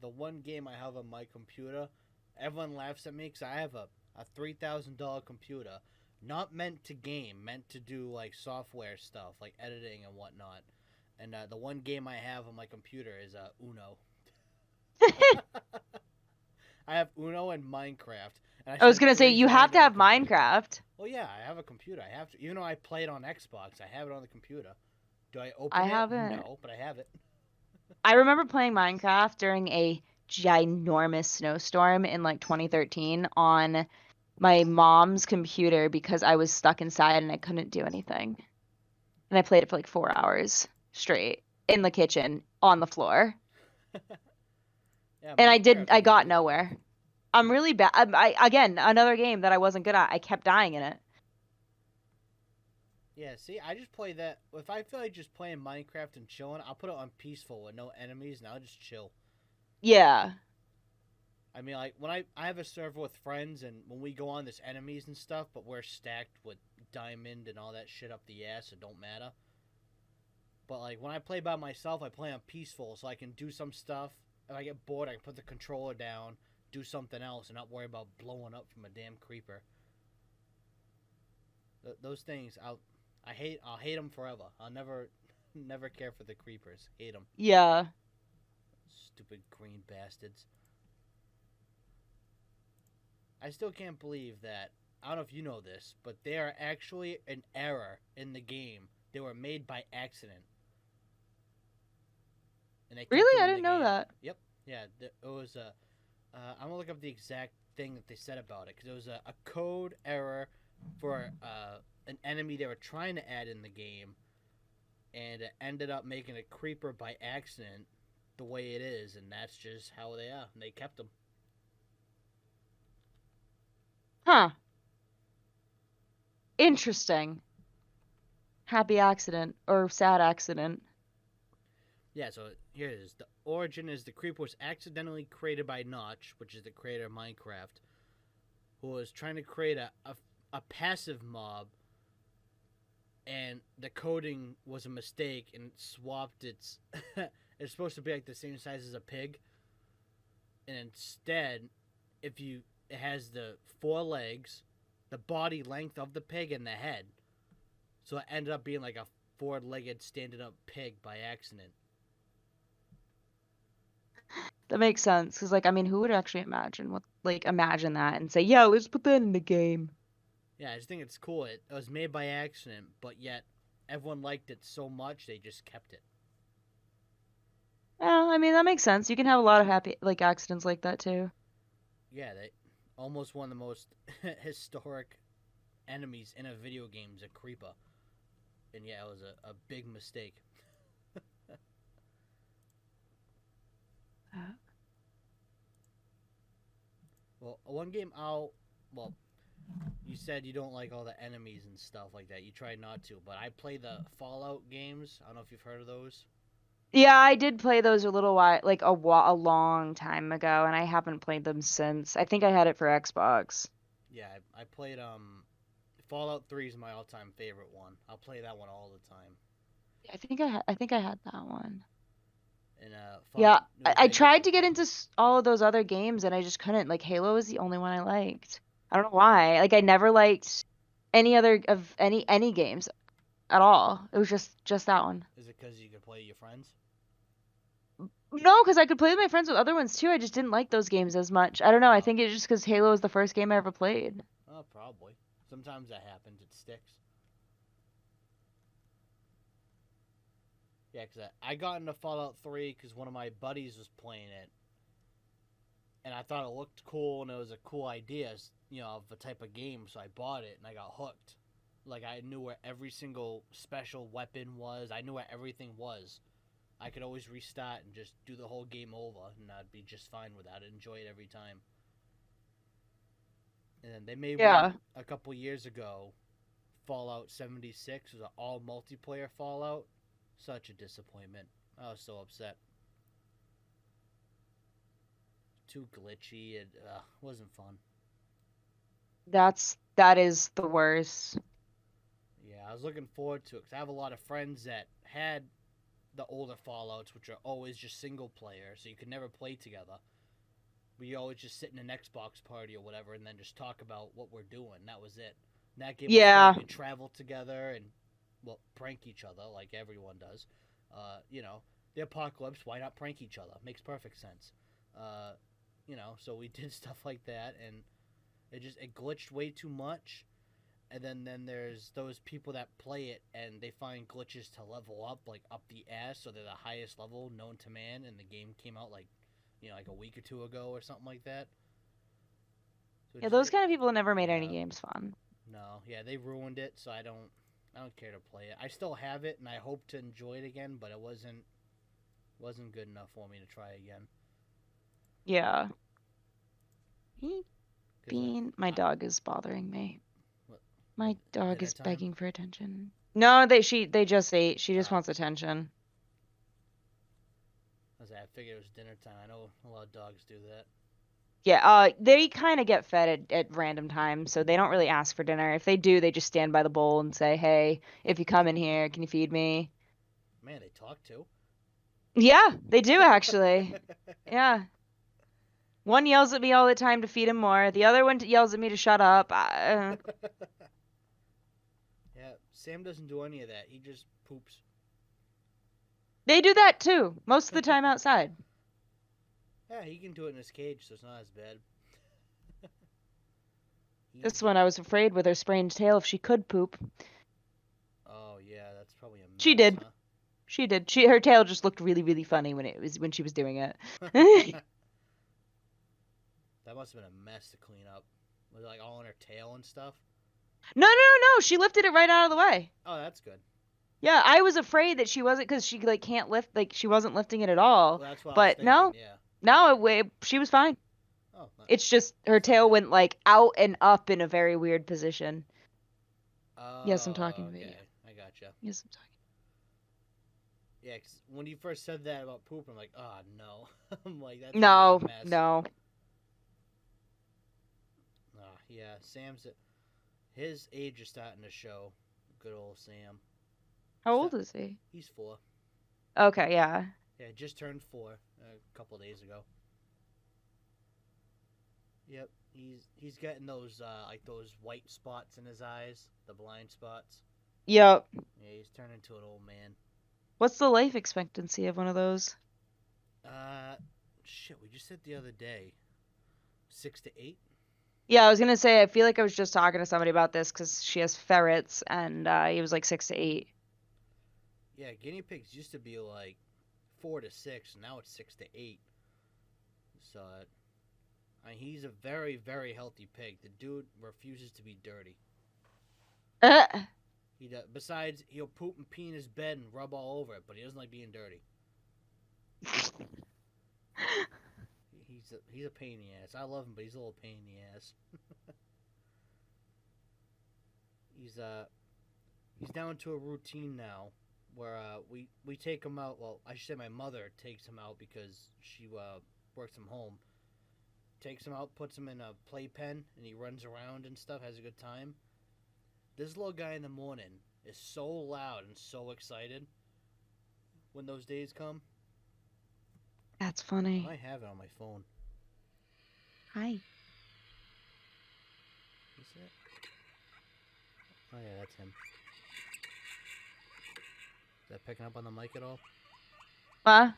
the one game I have on my computer. Everyone laughs at me because I have a $3,000 computer, not meant to game, meant to do like software stuff, like editing and whatnot. And the one game I have on my computer is Uno. I have Uno and Minecraft, and I I was spent gonna say three you have grand to on a have computer. Minecraft. Well, yeah, I have a computer. I have to, even though I play it on Xbox, I have it on the computer. Do I I open it? haven't. No, but I have it. I remember playing Minecraft during a ginormous snowstorm in like 2013 on my mom's computer because I was stuck inside and I couldn't do anything. And I played it for like 4 hours straight in the kitchen on the floor. Yeah, And Minecraft I is a got good one. nowhere. I'm really bad. Again, another game that I wasn't good at. I kept dying in it. Yeah, see, I just play that. If I feel like just playing Minecraft and chilling, I'll put it on peaceful with no enemies, and I'll just chill. Yeah. I mean, like when I have a server with friends, and when we go on, there's enemies and stuff, but we're stacked with diamond and all that shit up the ass. It don't matter. But like when I play by myself, I play on peaceful, so I can do some stuff. If I get bored, I can put the controller down, do something else, and not worry about blowing up from a damn creeper. Those things, I'll hate them forever. I'll never care for the creepers. Hate them. Yeah. Stupid green bastards. I still can't believe that. I don't know if you know this, but they are actually an error in the game. They were made by accident, and they kept Really? them I in the didn't know game. that. Yep. Yeah. It was a. I'm gonna look up the exact thing that they said about it because it was a code error for an enemy they were trying to add in the game, and it ended up making a creeper by accident the way it is, and that's just how they are. And they kept them. Huh. Interesting. Happy accident or sad accident. Yeah, so here it is. The origin is the creeper was accidentally created by Notch, which is the creator of Minecraft, who was trying to create a passive mob, and the coding was a mistake and swapped its. It's supposed to be like the same size as a pig, and instead, if you it has the 4 legs, the body length of the pig, and the head, so it ended up being like a 4-legged standing up pig by accident. That makes sense. Because, like, I mean, who would actually imagine that and say, yeah, let's put that in the game? Yeah, I just think it's cool. It was made by accident, but yet everyone liked it so much they just kept it. Yeah, I mean, that makes sense. You can have a lot of happy, like, accidents like that, too. Yeah, they almost one of the most historic enemies in a video game is a creeper. And yeah, it was a big mistake. Well, one game well, you said you don't like all the enemies and stuff like that. You tried not to, but I play the Fallout games. I don't know if you've heard of those. Yeah, I did play those a little while, like a long time ago, and I haven't played them since. I think I had it for Xbox. Yeah, I played Fallout 3 is my all-time favorite one. I'll play that one all the time. I think I had that one. And Yeah, Fallout New I Vegas tried was to get fun. into all of those other games, and I just couldn't. Like Halo is the only one I liked. I don't know why. Like I never liked any other of any games at all. It was just that one. Is it because you could play your friends? No, because I could play with my friends with other ones too. I just didn't like those games as much. I don't know. I Oh, think it's just because Halo was the first game I ever played. oh, probably. Sometimes that happens. It sticks. Yeah, because I got into Fallout 3 because one of my buddies was playing it, and I thought it looked cool and it was a cool idea, of a type of game. So I bought it and I got hooked. Like I knew where every single special weapon was. I knew where everything was. I could always restart and just do the whole game over, and I'd be just fine with that. I'd enjoy it every time. And then they made one Yeah. a couple years ago. Fallout 76 was an all multiplayer Fallout. Such a disappointment. I was so upset. Too glitchy. It wasn't fun. That is the worst. Yeah, I was looking forward to it because I have a lot of friends that had the older Fallouts, which are always just single player, so you could never play together. We always just sit in an Xbox party or whatever, and then just talk about what we're doing. That was it. And that game was fun. Yeah. We could travel together and prank each other like everyone does. The apocalypse. Why not prank each other? Makes perfect sense. So we did stuff like that, and it glitched way too much. And then there's those people that play it and they find glitches to level up, like up the ass, so they're the highest level known to man. And the game came out like a week or two ago or something like that. So Yeah, those kind of people never made any yeah, games fun. no, yeah, they ruined it. So I don't care to play it. I still have it and I hope to enjoy it again, but it wasn't good enough for me to try again. Yeah. He 'Cause, My dog is bothering me. what, My dog dinner is time? begging for attention. No, they just ate. She just Oh. wants attention. I figured it was dinner time. I know a lot of dogs do that. Yeah, they kind of get fed at random times, so they don't really ask for dinner. If they do, they just stand by the bowl and say, "Hey, if you come in here, can you feed me?" Man, they talk too. Yeah, they do actually. Yeah. One yells at me all the time to feed him more. The other one yells at me to shut up. Yeah, Sam doesn't do any of that. He just poops. They do that too, most of the time outside. Yeah, he can do it in his cage, so it's not as bad. This one I was afraid with her sprained tail if she could poop. Oh yeah, that's probably a mess. She did. Huh? She did. Her tail just looked really, really funny when she was doing it. That must have been a mess to clean up. Was it like all in her tail and stuff? No. She lifted it right out of the way. Oh, that's good. Yeah, I was afraid that she wasn't because she like can't lift, like she wasn't lifting it at all. Well, that's what I was But thinking. no, Yeah. no, she was fine. Oh. It's just her That's not tail bad. went like out and up in a very weird position. Oh. Yes, I'm talking about you. Okay, I gotcha. Yes, I'm talking. Yeah, 'cause when you first said that about poop, I'm like, oh no. I'm like, that's No, a mess. no. Yeah, his age is starting to show. Good old Sam. How old is he? He's 4. Okay, yeah. Yeah, just turned 4 a couple days ago. Yep, he's getting those like those white spots in his eyes, the blind spots. Yep. Yeah, he's turning into an old man. What's the life expectancy of one of those? Shit, we just said the other day, 6 to 8. Yeah, I was gonna say I feel like I was just talking to somebody about this because she has ferrets, and he was like 6 to 8. Yeah, guinea pigs used to be like 4 to 6, now it's 6 to 8. So, he's a very, very healthy pig. The dude refuses to be dirty. He does. Besides, he'll poop and pee in his bed and rub all over it, but he doesn't like being dirty. He's a pain in the ass. I love him, but he's a little pain in the ass. He's down to a routine now where we take him out. Well, I should say my mother takes him out because she works from home. Takes him out, puts him in a playpen, and he runs around and stuff, has a good time. This little guy in the morning is so loud and so excited when those days come. That's I funny. might have it on my phone. Hi. Is it? Oh yeah, that's him. Is that picking up on the mic at all? Huh?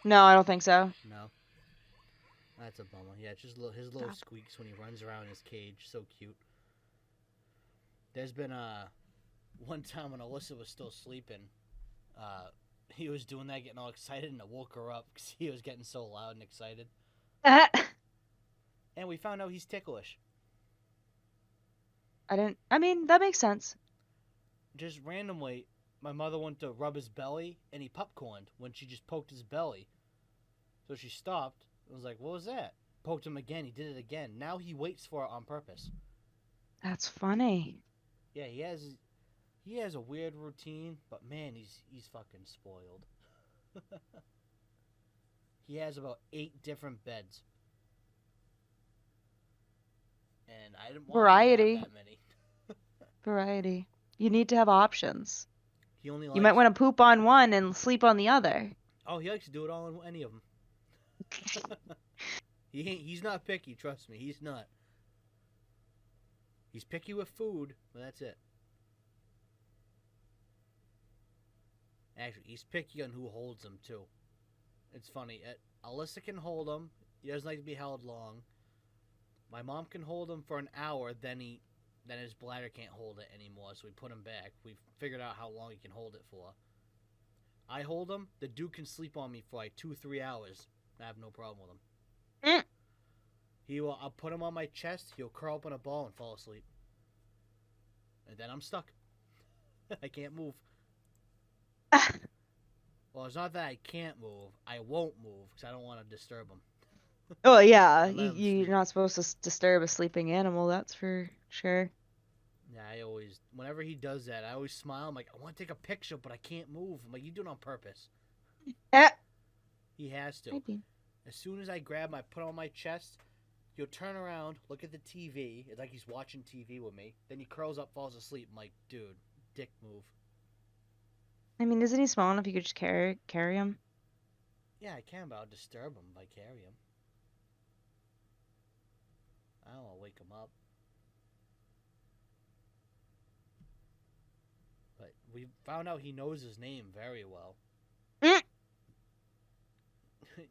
No, I don't think so. No. That's a bummer. Yeah, it's just his little squeaks when he runs around his cage. So cute. There's been one time when Alyssa was still sleeping, he was doing that, getting all excited, and I woke her up because he was getting so loud and excited. And we found out he's ticklish. I mean, that makes sense. Just randomly, my mother went to rub his belly, and he popcorned when she just poked his belly. So she stopped. I was like, what was that? Poked him again. He did it again. Now he waits for it on purpose. That's funny. Yeah, he has a weird routine, but man, he's fucking spoiled. He has about 8 different beds. And I didn't want Variety. to have that many. Variety. You need to have options. He only likes... You might want to poop on one and sleep on the other. Oh, he likes to do it all in any of them. He's not picky, trust me. He's not. He's picky with food, but that's it. Actually, he's picky on who holds him, too. It's funny. Alyssa can hold him. He doesn't like to be held long. My mom can hold him for an hour, then his bladder can't hold it anymore, so we put him back. We've figured out how long he can hold it for. I hold him. The dude can sleep on me for like 2-3 hours. I have no problem with him. I'll put him on my chest. He'll curl up in a ball and fall asleep. And then I'm stuck. I can't move. Well, it's not that I can't move. I won't move because I don't want to disturb him. Oh, yeah. Let him You're sleep. not supposed to disturb a sleeping animal, that's for sure. Yeah, whenever he does that, I always smile. I'm like, I want to take a picture, but I can't move. I'm like, you do it on purpose. He has to. Maybe. As soon as I grab him, I put him on my chest. He'll turn around, look at the TV. It's like he's watching TV with me. Then he curls up, falls asleep. I'm like, dude, dick move. I mean, isn't he small enough you could just carry him? Yeah, I can, but I'll disturb him if I carry him. I don't want to wake him up. we found out he knows his name very well. Mm.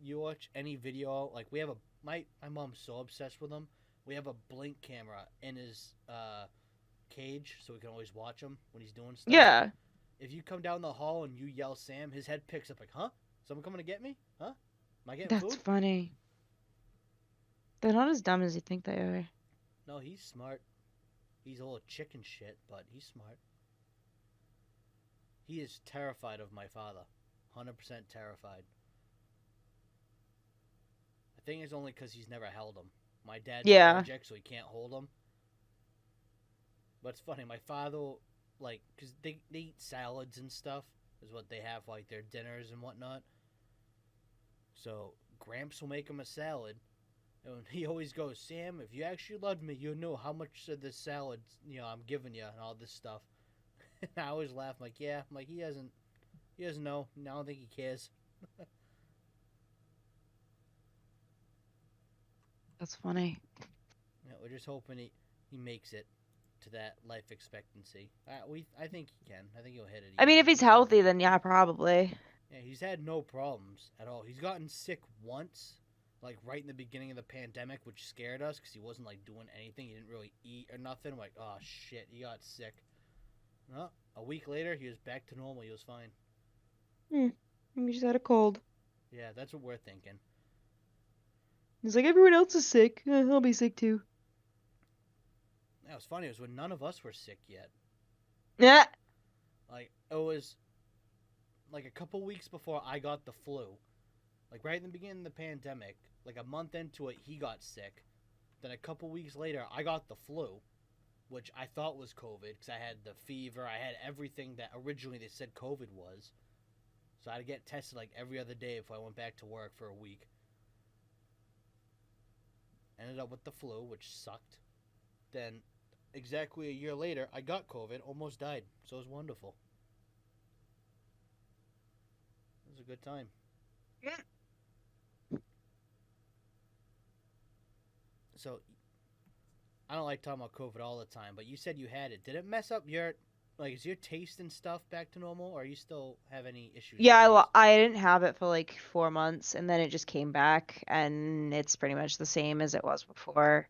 You watch any video, like we have my mom's so obsessed with him. We have a blink camera in his cage so we can always watch him when he's doing stuff. Yeah, If you come down the hall and you yell Sam, his head picks up like, huh? Someone coming to get me? Huh? Am I getting that's food? funny. They're not as dumb as you think they are. No, he's smart. He's a little chicken shit, but he's smart. He is terrified of my father. 100% terrified. I think it's only because he's never held him. My dad's Yeah. allergic, so he can't hold him. But it's funny, my father, like, because they eat salads and stuff, is what they have, like, their dinners and whatnot. So, Gramps will make him a salad, and he always goes, Sam, if you actually loved me, you know how much of this salad, I'm giving you and all this stuff. And I always laugh, I'm like, yeah, I'm like, he doesn't know. I don't think he cares. That's funny. Yeah, we're just hoping he makes it to that life expectancy. I think he can. I think he'll hit it. I mean, if easily. he's healthy, then yeah, probably. Yeah, he's had no problems at all. He's gotten sick once, like right in the beginning of the pandemic, which scared us because he wasn't like doing anything. He didn't really eat or nothing. We're like, oh shit, he got sick. Well, a week later, he was back to normal. He was fine. He just had a cold. Yeah, that's what we're thinking. He's like, everyone else is sick. I'll be sick too. That was funny. It was when none of us were sick yet. Yeah. Like it was like a couple weeks before I got the flu. Like right in the beginning of the pandemic, like a month into it, he got sick. Then a couple weeks later, I got the flu, which I thought was COVID because I had the fever. I had everything that originally they said COVID was. So I had to get tested like every other day if I went back to work for a week. Ended up with the flu, which sucked. Then, exactly a year later, I got COVID, almost died. So it was wonderful. It was a good time. Yeah. So, I don't like talking about COVID all the time, but you said you had it. Did it mess up your, like, is your taste and stuff back to normal, or you still have any issues? Yeah, I didn't have it for like 4 months, and then it just came back, and it's pretty much the same as it was before.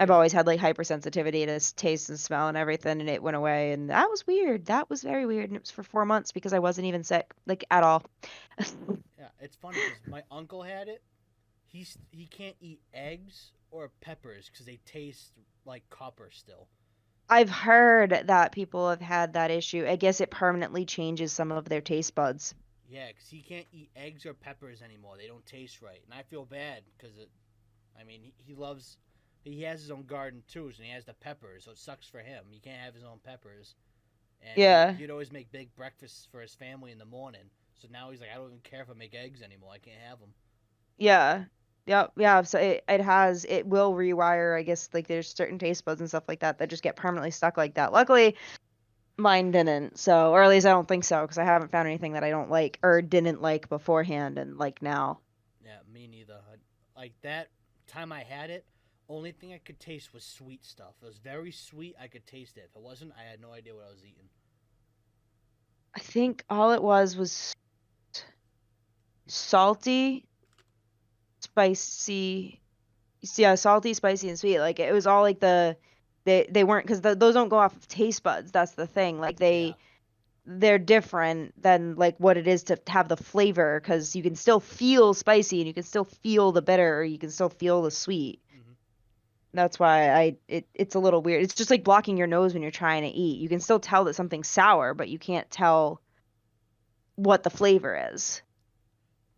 I've always had like hypersensitivity to taste and smell and everything, and it went away, and that was weird. That was very weird, and it was for 4 months because I wasn't even sick, like at all. Yeah, it's funny because my uncle had it. He can't eat eggs or peppers because they taste like copper still. I've heard that people have had that issue. I guess it permanently changes some of their taste buds. Yeah, because he can't eat eggs or peppers anymore. They don't taste right, and I feel bad because he has his own garden too, and he has the peppers, so it sucks for him. He can't have his own peppers. And Yeah. he'd always make big breakfasts for his family in the morning. So now he's like, I don't even care if I make eggs anymore. I can't have them. Yeah. Yep. Yeah. So it will rewire, I guess, like there's certain taste buds and stuff like that that just get permanently stuck like that. Luckily, mine didn't. So, or at least I don't think so, because I haven't found anything that I don't like or didn't like beforehand and like now. Yeah, me neither. Like that time I had it, only thing I could taste was sweet stuff. It was very sweet. I could taste it. If it wasn't, I had no idea what I was eating. I think all it was salty, spicy. Yeah, salty, spicy, and sweet. Like it was all like they weren't, because those don't go off of taste buds. That's the thing. Like Yeah. they're different than like what it is to have the flavor, because you can still feel spicy and you can still feel the bitter, or you can still feel the sweet. Mm-hmm. That's why it's a little weird. It's just like blocking your nose when you're trying to eat. You can still tell that something's sour, but you can't tell what the flavor is.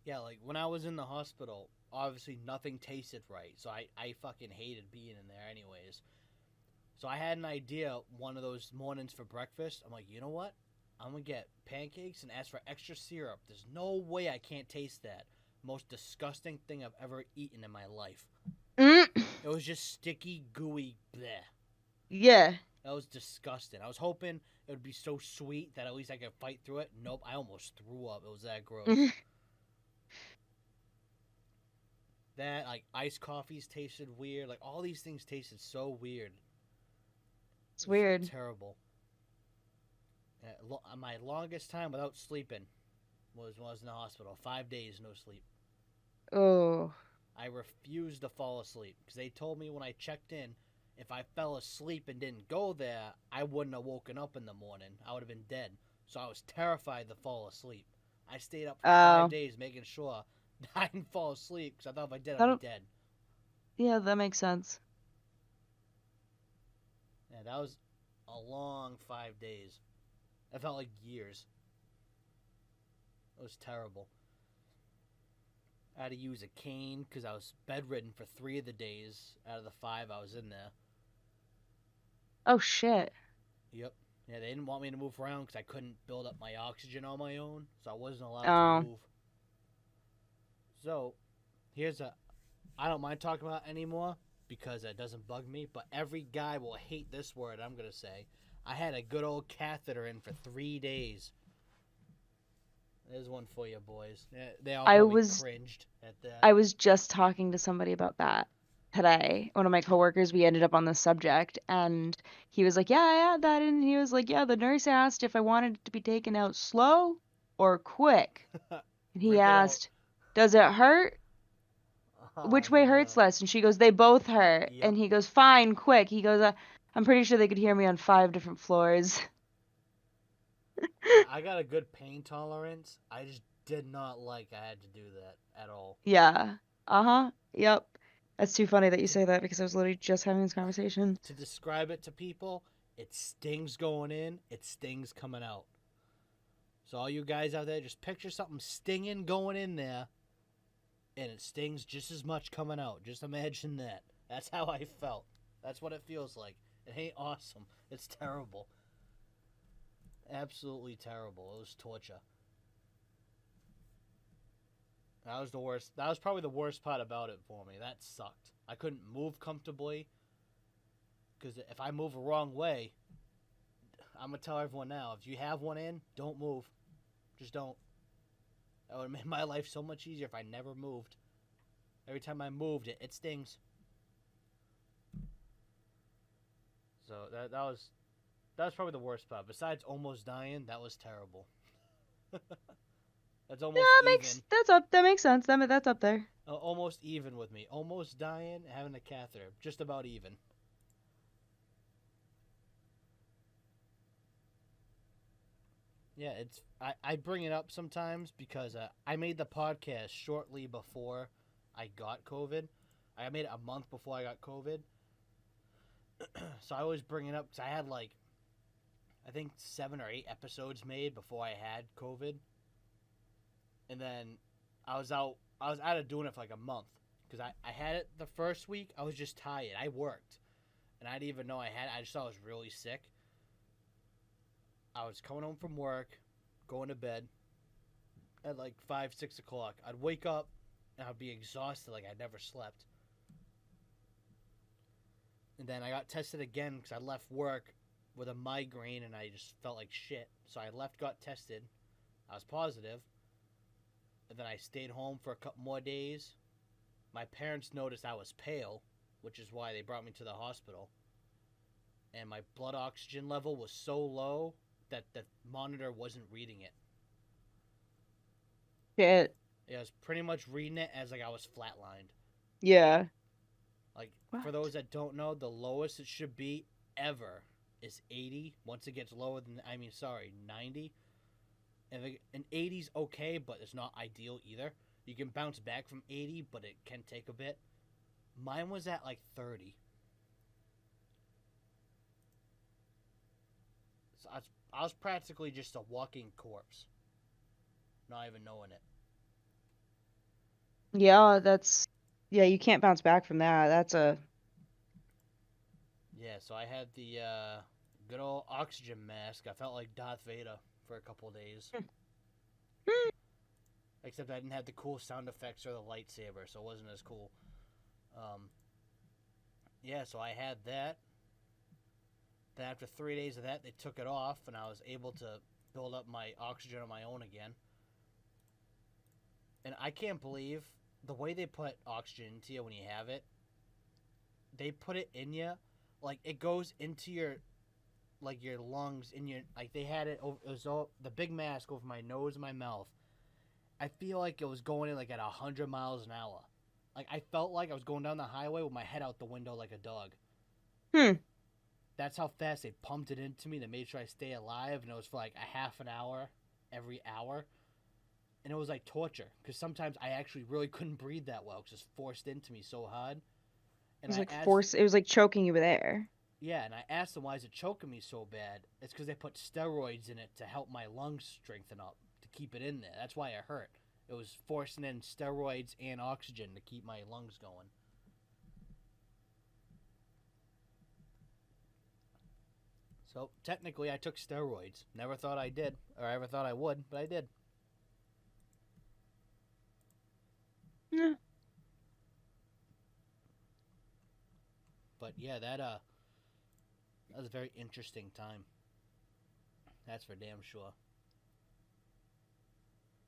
Yeah, like when I was in the hospital, obviously nothing tasted right. So I fucking hated being in there anyways. So I had an idea one of those mornings for breakfast. I'm like, you know what? I'm going to get pancakes and ask for extra syrup. There's no way I can't taste that. Most disgusting thing I've ever eaten in my life. Mm. It was just sticky, gooey, bleh. Yeah. That was disgusting. I was hoping it would be so sweet that at least I could fight through it. Nope, I almost threw up. It was that gross. That, like, iced coffees tasted weird. Like, all these things tasted so weird. It's weird. Terrible. My longest time without sleeping was when I was in the hospital. 5 days no sleep. Oh. I refused to fall asleep because they told me when I checked in, if I fell asleep and didn't go there, I wouldn't have woken up in the morning. I would have been dead. So I was terrified to fall asleep. I stayed up for five Oh. days making sure I didn't fall asleep because I thought if I did, I'd That'll, be dead. yeah, that makes sense. And that was a long 5 days. It felt like years. It was terrible. I had to use a cane because I was bedridden for 3 of the days out of the 5 I was in there. Oh shit. Yep. Yeah, they didn't want me to move around because I couldn't build up my oxygen on my own, so I wasn't allowed to Oh. move. So, here's a. I don't mind talking about it anymore because it doesn't bug me, but every guy will hate this word I'm going to say. I had a good old catheter in for 3 days. There's one for you, boys. They all I probably was cringed at that. I was just talking to somebody about that today. One of my coworkers, we ended up on this subject, and he was like, "Yeah, I had that," and he was like, "Yeah, the nurse asked if I wanted it to be taken out slow or quick." And he Rip it out. asked, "Does it hurt? Oh, Which way hurts no. less?" And she goes, "They both hurt." Yep. And he goes, "Fine, quick." He goes, "I'm pretty sure they could hear me on 5 different floors." Yeah, I got a good pain tolerance. I just did not like I had to do that at all. Yeah. Uh-huh. Yep. That's too funny that you To, say that because I was literally just having this conversation. to describe it to people, it stings going in, it stings coming out. So all you guys out there, just picture something stinging going in there, and it stings just as much coming out. Just imagine that. That's how I felt. That's what it feels like. It ain't awesome. It's terrible. Absolutely terrible. It was torture. That was the worst. That was probably the worst part about it for me. That sucked. I couldn't move comfortably because if I move a wrong way, I'm gonna tell everyone now. If you have one in, don't move. Just don't. That would have made my life so much easier if I never moved. Every time I moved, it stings. So that was probably the worst part. Besides almost dying, that was terrible. That's Yeah, almost even. that makes sense. That's up there. Almost even with me. Almost dying, having a catheter. Just about even. Yeah, I bring it up sometimes because I made the podcast shortly before I got COVID. I made it a month before I got COVID. So I always bring it up because I had like, I think 7 or 8 episodes made before I had COVID. And then I was out of doing it for like a month. Because I had it the first week, I was just tired. I worked. And I didn't even know I had it. I just thought I was really sick. I was coming home from work, going to bed at like 5, 6 o'clock. I'd wake up and I'd be exhausted like I'd never slept. And then I got tested again because I left work with a migraine and I just felt like shit. So I left, got tested. I was positive. And then I stayed home for a couple more days. My parents noticed I was pale, which is why they brought me to the hospital. And my blood oxygen level was so low that the monitor wasn't reading it. Shit. It was pretty much reading it as like I was flatlined. Yeah. Like, What? for those that don't know, the lowest it should be ever is 80. Once it gets lower than, 90. And an 80's okay, but it's not ideal either. You can bounce back from 80, but it can take a bit. Mine was at like 30. So I was practically just a walking corpse. Not even knowing it. Yeah, yeah, you can't bounce back from that. That's a Yeah, so I had the good old oxygen mask. I felt like Darth Vader for a couple days. Except I didn't have the cool sound effects or the lightsaber, so it wasn't as cool. Yeah, so I had that. Then after 3 days of that, they took it off, and I was able to build up my oxygen on my own again. And I can't believe the way they put oxygen into you when you have it. They put it in you, like it goes into your like your lungs in your like they had it over. It was all the big mask over my nose and my mouth. I feel like it was going in like at 100 miles an hour. Like I felt like I was going down the highway with my head out the window like a dog. Hmm. That's how fast they pumped it into me. They made sure I stay alive, and it was for like a half an hour every hour. And it was like torture because sometimes I actually really couldn't breathe that well because it's forced into me so hard. It And was I like asked, it was like choking you with air. yeah, and I asked them why is it choking me so bad. It's because they put steroids in it to help my lungs strengthen up to keep it in there. That's why it hurt. It was forcing in steroids and oxygen to keep my lungs going. So technically, I took steroids. Never thought I did, or ever thought I would, but I did. Yeah. But yeah, that was a very interesting time. That's for damn sure.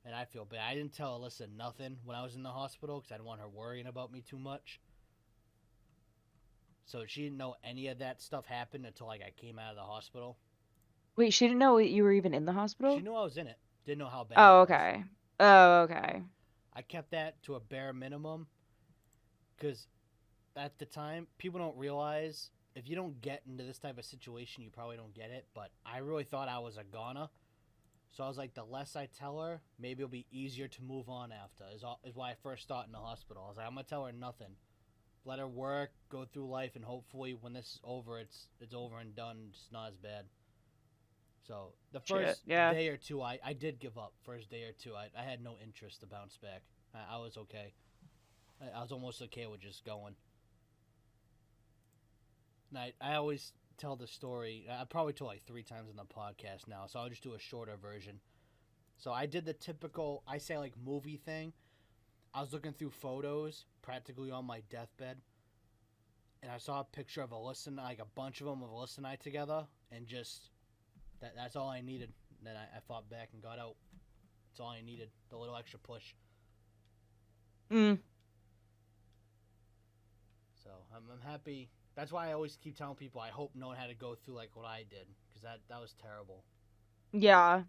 And I feel bad. I didn't tell Alyssa nothing when I was in the hospital because I didn't want her worrying about me too much. So she didn't know any of that stuff happened until like I came out of the hospital. Wait, she didn't know you were even in the She hospital? knew I was in it. Didn't know how bad it Oh, was. okay. Oh, okay. I kept that to a bare minimum because at the time, people don't realize if you don't get into this type of situation, you probably don't get it. But I really thought I was a goner. So I was like, the less I tell her, maybe it'll be easier to move on after. Is why I first started in the hospital. I was like, I'm gonna tell her nothing. Let her work, go through life, and hopefully when this is over, it's over and done. It's not as bad. So the Shit, first yeah. day or two, I did give up. First day or two, I had no interest to bounce back. I was okay. I was almost okay with just going. And I always tell the story. I probably told like 3 times in the podcast now, so I'll just do a shorter version. So I did the typical, I say like movie thing. I was looking through photos, practically on my deathbed, and I saw a picture of Alyssa, and like a bunch of them of Alyssa and I together, and just that's all I needed. And then I fought back and got out. That's all I needed, the little extra push. Mm. So I'm happy. That's why I always keep telling people I hope no one had to go through like what I did, because that was terrible. Yeah.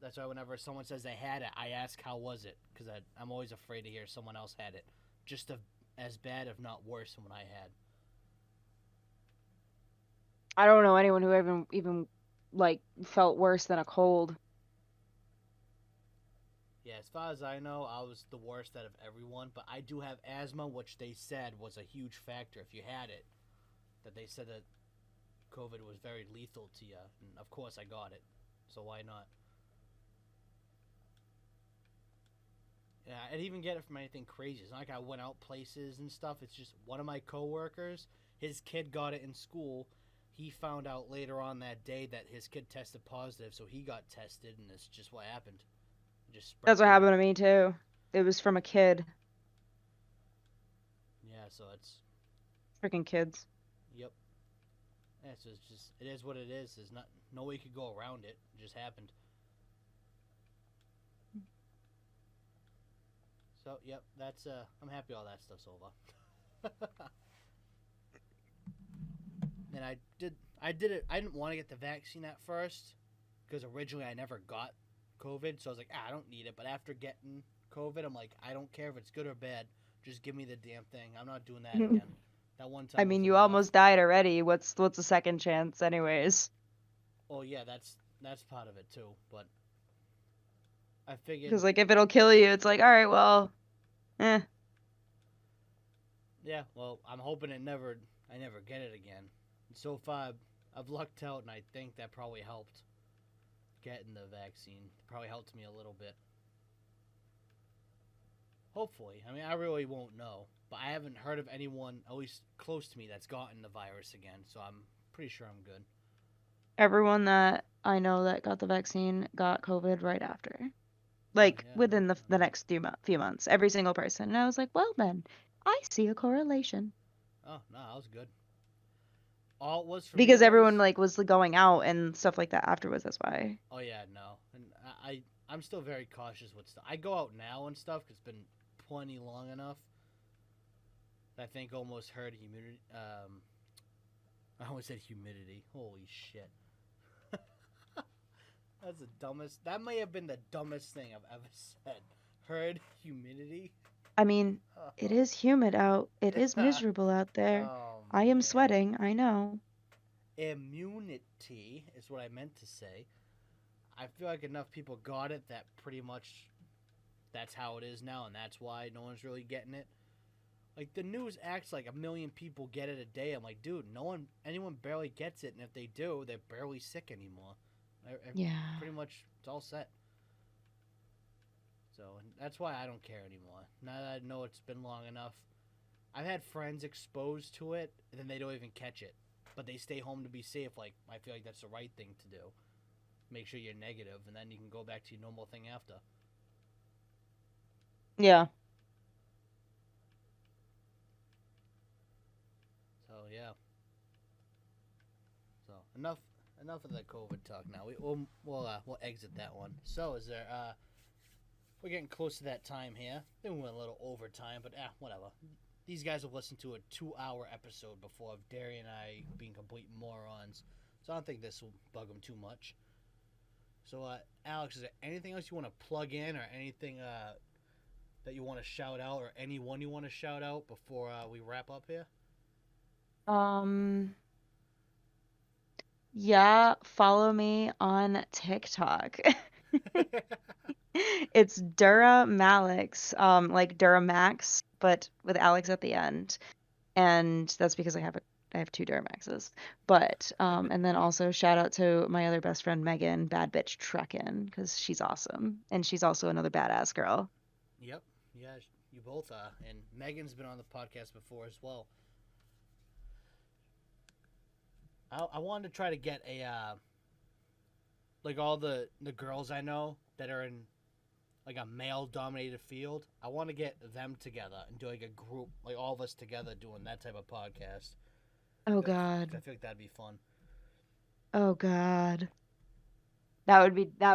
That's why whenever someone says they had it, I ask how was it, because I'm always afraid to hear someone else had it, just as bad, if not worse, than what I had. I don't know anyone who even like felt worse than a cold. Yeah, as far as I know, I was the worst out of everyone, but I do have asthma, which they said was a huge factor if you had it. That they said that COVID was very lethal to you, and of course I got it, so why not? Yeah, I didn't even get it from anything crazy. It's not like I went out places and stuff. It's just one of my coworkers, his kid got it in school. He found out later on that day that his kid tested positive, so he got tested, and it's just what happened. It just spread That's what through. happened to me too. It was from a kid. Yeah, so it's Freaking kids. yep. Yeah, so it's just it is what it is. There's not no way you could go around it. It just happened. So yep, that's I'm happy all that stuff's over. And I did it. I didn't want to get the vaccine at first because originally I never got COVID, so I was like, I don't need it. But after getting COVID, I'm like, I don't care if it's good or bad. Just give me the damn thing. I'm not doing that again. That one time I mean, was you enough. almost died already. What's a second chance, anyways? Oh yeah, that's part of it too. But I figured, Because like if it'll kill you, it's like, all right, well, eh. yeah. Well, I'm hoping I never get it again. And so far, I've lucked out, and I think that probably helped getting the vaccine. Probably helped me a little bit. Hopefully. I mean, I really won't know. But I haven't heard of anyone, at least close to me, that's gotten the virus again. So I'm pretty sure I'm good. Everyone that I know that got the vaccine got COVID right after. Oh, Like yeah. within the next few months, every single person. And I was like, well then, I see a correlation. Oh, no, I was good. All it was for me Because everyone was. like was going out and stuff like that afterwards. That's why. Oh, yeah, no. And I'm still very cautious with stuff. I go out now and stuff because it's been plenty long enough. I think almost herd immunity. I always said humidity. Holy shit. That's the dumbest. That may have been the dumbest thing I've ever said. Heard humidity? I mean, it is humid out. It is miserable out there. Oh, I am man. sweating. I know. Immunity is what I meant to say. I feel like enough people got it that pretty much that's how it is now, and that's why no one's really getting it. Like, the news acts like a million people get it a day. I'm like, dude, anyone barely gets it, and if they do, they're barely sick anymore. Yeah. Pretty much, it's all set. So, and that's why I don't care anymore. Now that I know it's been long enough. I've had friends exposed to it, and then they don't even catch it. But they stay home to be safe. Like, I feel like that's the right thing to do. Make sure you're negative, and then you can go back to your normal thing after. Yeah. So, yeah. So, enough of the COVID talk now. We'll exit that one. So, is there we're getting close to that time here. Then we went a little over time, but whatever. These guys have listened to a 2-hour episode before of Derry and I being complete morons. So I don't think this will bug them too much. So, Alex, is there anything else you want to plug in or anything that you want to shout out or anyone you want to shout out before we wrap up here? Yeah, follow me on TikTok. It's Dura Malix, like Duramax, but with Alex at the end. And that's because I have 2 Duramaxes. But and then also shout out to my other best friend Megan, Bad Bitch Trekkin, because she's awesome. And she's also another badass girl. Yep. Yeah, you both are. And Megan's been on the podcast before as well. I wanted to try to get like all the girls I know that are in like a male dominated field. I want to get them together and do like a group, like all of us together doing that type of podcast. Oh I God. feel like that'd be fun. Oh God. That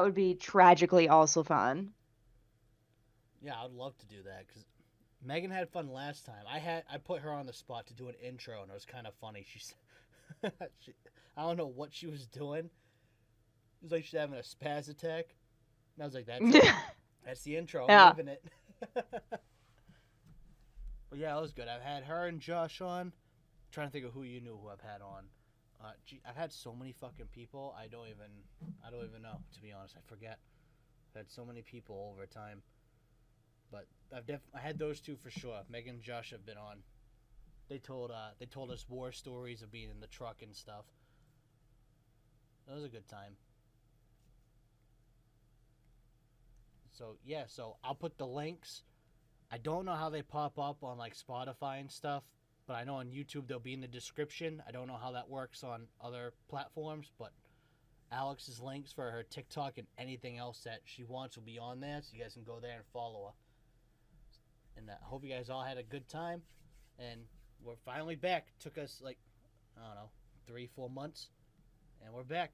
would be tragically also fun. Yeah, I'd love to do that because Megan had fun last time. I put her on the spot to do an intro, and it was kind of funny. I don't know what she was doing. It was like she's having a spaz attack. And I was like, that's the intro. I'm living it. But yeah, it was good. I've had her and Josh on. I'm trying to think of who you knew who I've had on. I've had so many fucking people. I don't even know, to be honest. I forget. I've had so many people over time. But I had those 2 for sure. Megan and Josh have been on. They told us war stories of being in the truck and stuff. That was a good time. So yeah, so I'll put the links. I don't know how they pop up on like Spotify and stuff, but I know on YouTube they'll be in the description. I don't know how that works on other platforms, but Alex's links for her TikTok and anything else that she wants will be on there, so you guys can go there and follow her. And I hope you guys all had a good time. And we're finally back. Took us like, I don't know, 3-4 months. And we're back.